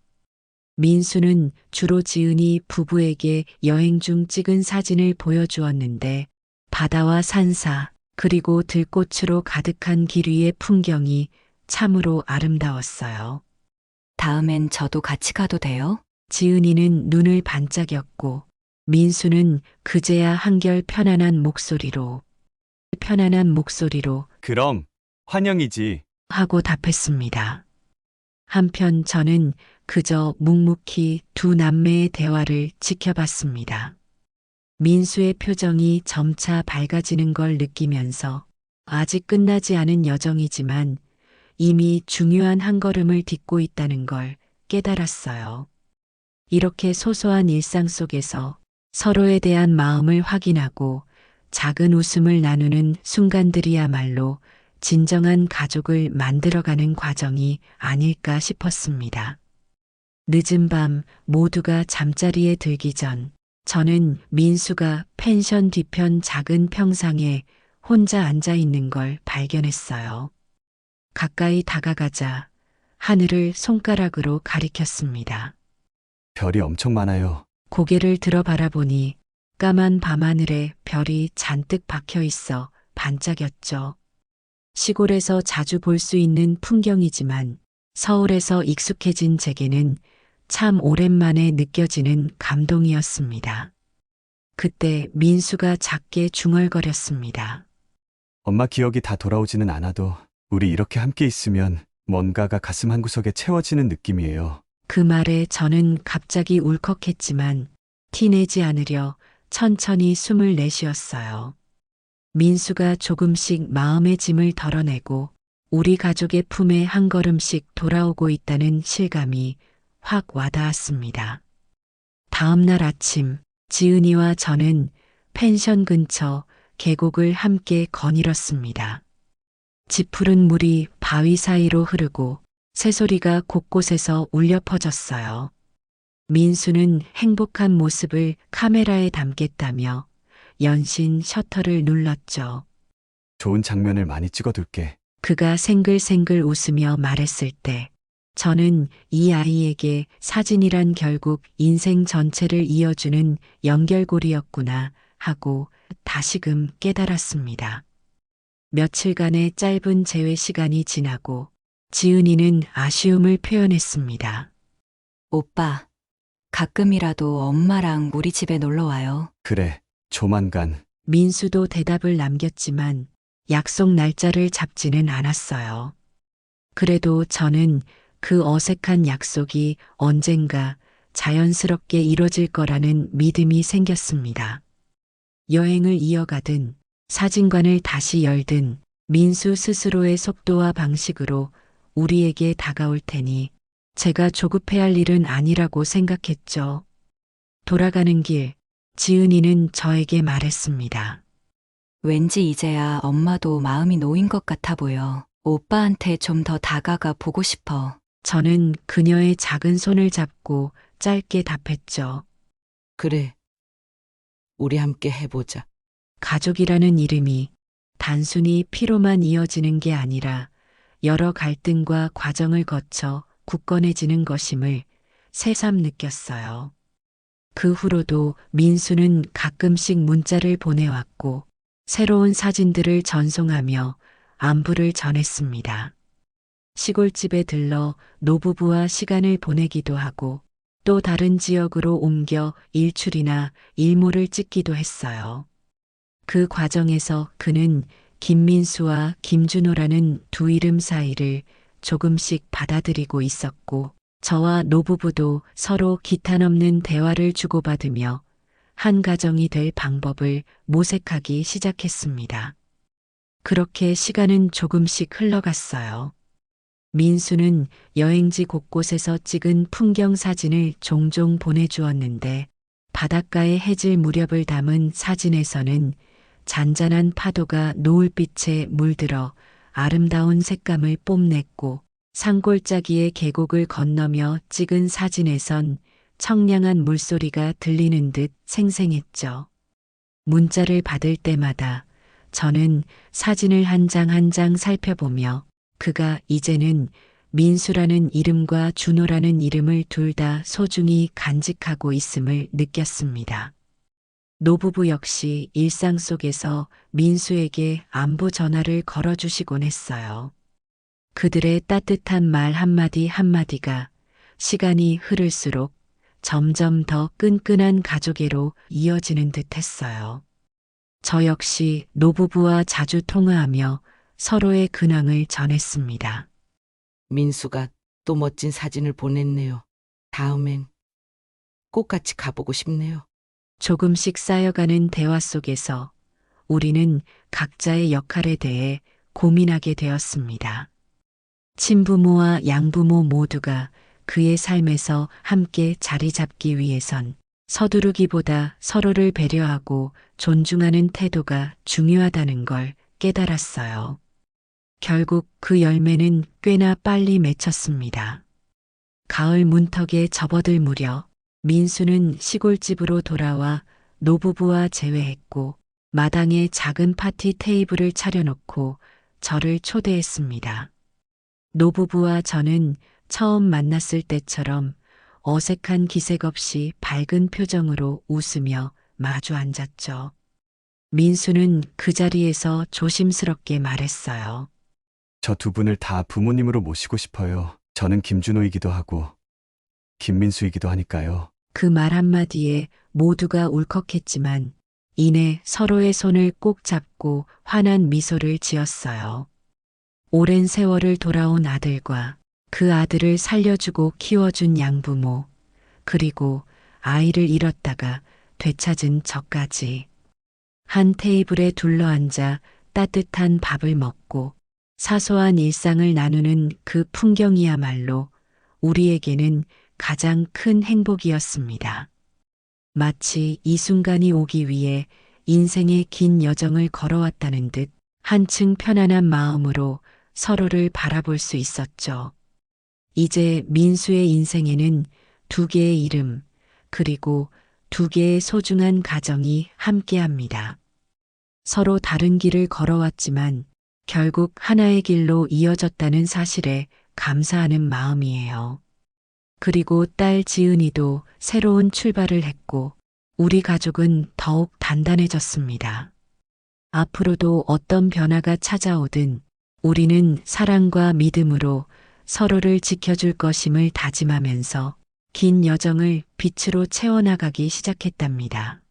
민수는 주로 지은이 부부에게 여행 중 찍은 사진을 보여주었는데 바다와 산사 그리고 들꽃으로 가득한 길 위의 풍경이 참으로 아름다웠어요. 다음엔 저도 같이 가도 돼요? 지은이는 눈을 반짝였고 민수는 그제야 한결 편안한 목소리로 그럼 환영이지. 하고 답했습니다. 한편 저는 그저 묵묵히 두 남매의 대화를 지켜봤습니다. 민수의 표정이 점차 밝아지는 걸 느끼면서 아직 끝나지 않은 여정이지만 이미 중요한 한 걸음을 딛고 있다는 걸 깨달았어요. 이렇게 소소한 일상 속에서 서로에 대한 마음을 확인하고 작은 웃음을 나누는 순간들이야말로 진정한 가족을 만들어가는 과정이 아닐까 싶었습니다. 늦은 밤 모두가 잠자리에 들기 전 저는 민수가 펜션 뒤편 작은 평상에 혼자 앉아 있는 걸 발견했어요. 가까이 다가가자 하늘을 손가락으로 가리켰습니다. 별이 엄청 많아요. 고개를 들어 바라보니 까만 밤하늘에 별이 잔뜩 박혀 있어 반짝였죠. 시골에서 자주 볼 수 있는 풍경이지만 서울에서 익숙해진 제게는 참 오랜만에 느껴지는 감동이었습니다. 그때 민수가 작게 중얼거렸습니다. 엄마 기억이 다 돌아오지는 않아도 우리 이렇게 함께 있으면 뭔가가 가슴 한구석에 채워지는 느낌이에요. 그 말에 저는 갑자기 울컥했지만 티내지 않으려 천천히 숨을 내쉬었어요. 민수가 조금씩 마음의 짐을 덜어내고 우리 가족의 품에 한 걸음씩 돌아오고 있다는 실감이 확 와닿았습니다. 다음 날 아침 지은이와 저는 펜션 근처 계곡을 함께 거닐었습니다. 짙푸른 물이 바위 사이로 흐르고 새소리가 곳곳에서 울려 퍼졌어요. 민수는 행복한 모습을 카메라에 담겠다며 연신 셔터를 눌렀죠. 좋은 장면을 많이 찍어둘게. 그가 생글생글 웃으며 말했을 때 저는 이 아이에게 사진이란 결국 인생 전체를 이어주는 연결고리였구나 하고 다시금 깨달았습니다. 며칠간의 짧은 재회 시간이 지나고 지은이는 아쉬움을 표현했습니다. 오빠, 가끔이라도 엄마랑 우리 집에 놀러 와요. 그래, 조만간. 민수도 대답을 남겼지만 약속 날짜를 잡지는 않았어요. 그래도 저는 그 어색한 약속이 언젠가 자연스럽게 이뤄질 거라는 믿음이 생겼습니다. 여행을 이어가든 사진관을 다시 열든 민수 스스로의 속도와 방식으로 우리에게 다가올 테니 제가 조급해야 할 일은 아니라고 생각했죠. 돌아가는 길, 지은이는 저에게 말했습니다. 왠지 이제야 엄마도 마음이 놓인 것 같아 보여. 오빠한테 좀 더 다가가 보고 싶어. 저는 그녀의 작은 손을 잡고 짧게 답했죠. 그래. 우리 함께 해보자. 가족이라는 이름이 단순히 피로만 이어지는 게 아니라 여러 갈등과 과정을 거쳐 굳건해지는 것임을 새삼 느꼈어요. 그 후로도 민수는 가끔씩 문자를 보내왔고 새로운 사진들을 전송하며 안부를 전했습니다. 시골집에 들러 노부부와 시간을 보내기도 하고 또 다른 지역으로 옮겨 일출이나 일몰을 찍기도 했어요. 그 과정에서 그는 김민수와 김준호라는 두 이름 사이를 조금씩 받아들이고 있었고 저와 노부부도 서로 기탄 없는 대화를 주고받으며 한 가정이 될 방법을 모색하기 시작했습니다. 그렇게 시간은 조금씩 흘러갔어요. 민수는 여행지 곳곳에서 찍은 풍경 사진을 종종 보내주었는데 바닷가의 해질 무렵을 담은 사진에서는 잔잔한 파도가 노을빛에 물들어 아름다운 색감을 뽐냈고 산골짜기의 계곡을 건너며 찍은 사진에선 청량한 물소리가 들리는 듯 생생했죠. 문자를 받을 때마다 저는 사진을 한 장 한 장 살펴보며 그가 이제는 민수라는 이름과 준호라는 이름을 둘 다 소중히 간직하고 있음을 느꼈습니다. 노부부 역시 일상 속에서 민수에게 안부 전화를 걸어주시곤 했어요. 그들의 따뜻한 말 한마디 한마디가 시간이 흐를수록 점점 더 끈끈한 가족애로 이어지는 듯 했어요. 저 역시 노부부와 자주 통화하며 서로의 근황을 전했습니다. 민수가 또 멋진 사진을 보냈네요. 다음엔 꼭 같이 가보고 싶네요. 조금씩 쌓여가는 대화 속에서 우리는 각자의 역할에 대해 고민하게 되었습니다. 친부모와 양부모 모두가 그의 삶에서 함께 자리 잡기 위해선 서두르기보다 서로를 배려하고 존중하는 태도가 중요하다는 걸 깨달았어요. 결국 그 열매는 꽤나 빨리 맺혔습니다. 가을 문턱에 접어들 무렵 민수는 시골집으로 돌아와 노부부와 재회했고 마당에 작은 파티 테이블을 차려놓고 저를 초대했습니다. 노부부와 저는 처음 만났을 때처럼 어색한 기색 없이 밝은 표정으로 웃으며 마주 앉았죠. 민수는 그 자리에서 조심스럽게 말했어요. 저 두 분을 다 부모님으로 모시고 싶어요. 저는 김준호이기도 하고 김민수이기도 하니까요. 그 말 한마디에 모두가 울컥했지만 이내 서로의 손을 꼭 잡고 환한 미소를 지었어요. 오랜 세월을 돌아온 아들과 그 아들을 살려주고 키워준 양부모, 그리고 아이를 잃었다가 되찾은 저까지. 한 테이블에 둘러앉아 따뜻한 밥을 먹고 사소한 일상을 나누는 그 풍경이야말로 우리에게는 가장 큰 행복이었습니다. 마치 이 순간이 오기 위해 인생의 긴 여정을 걸어왔다는 듯 한층 편안한 마음으로 서로를 바라볼 수 있었죠. 이제 민수의 인생에는 두 개의 이름, 그리고 두 개의 소중한 가정이 함께합니다. 서로 다른 길을 걸어왔지만 결국 하나의 길로 이어졌다는 사실에 감사하는 마음이에요. 그리고 딸 지은이도 새로운 출발을 했고 우리 가족은 더욱 단단해졌습니다. 앞으로도 어떤 변화가 찾아오든 우리는 사랑과 믿음으로 서로를 지켜줄 것임을 다짐하면서 긴 여정을 빛으로 채워나가기 시작했답니다.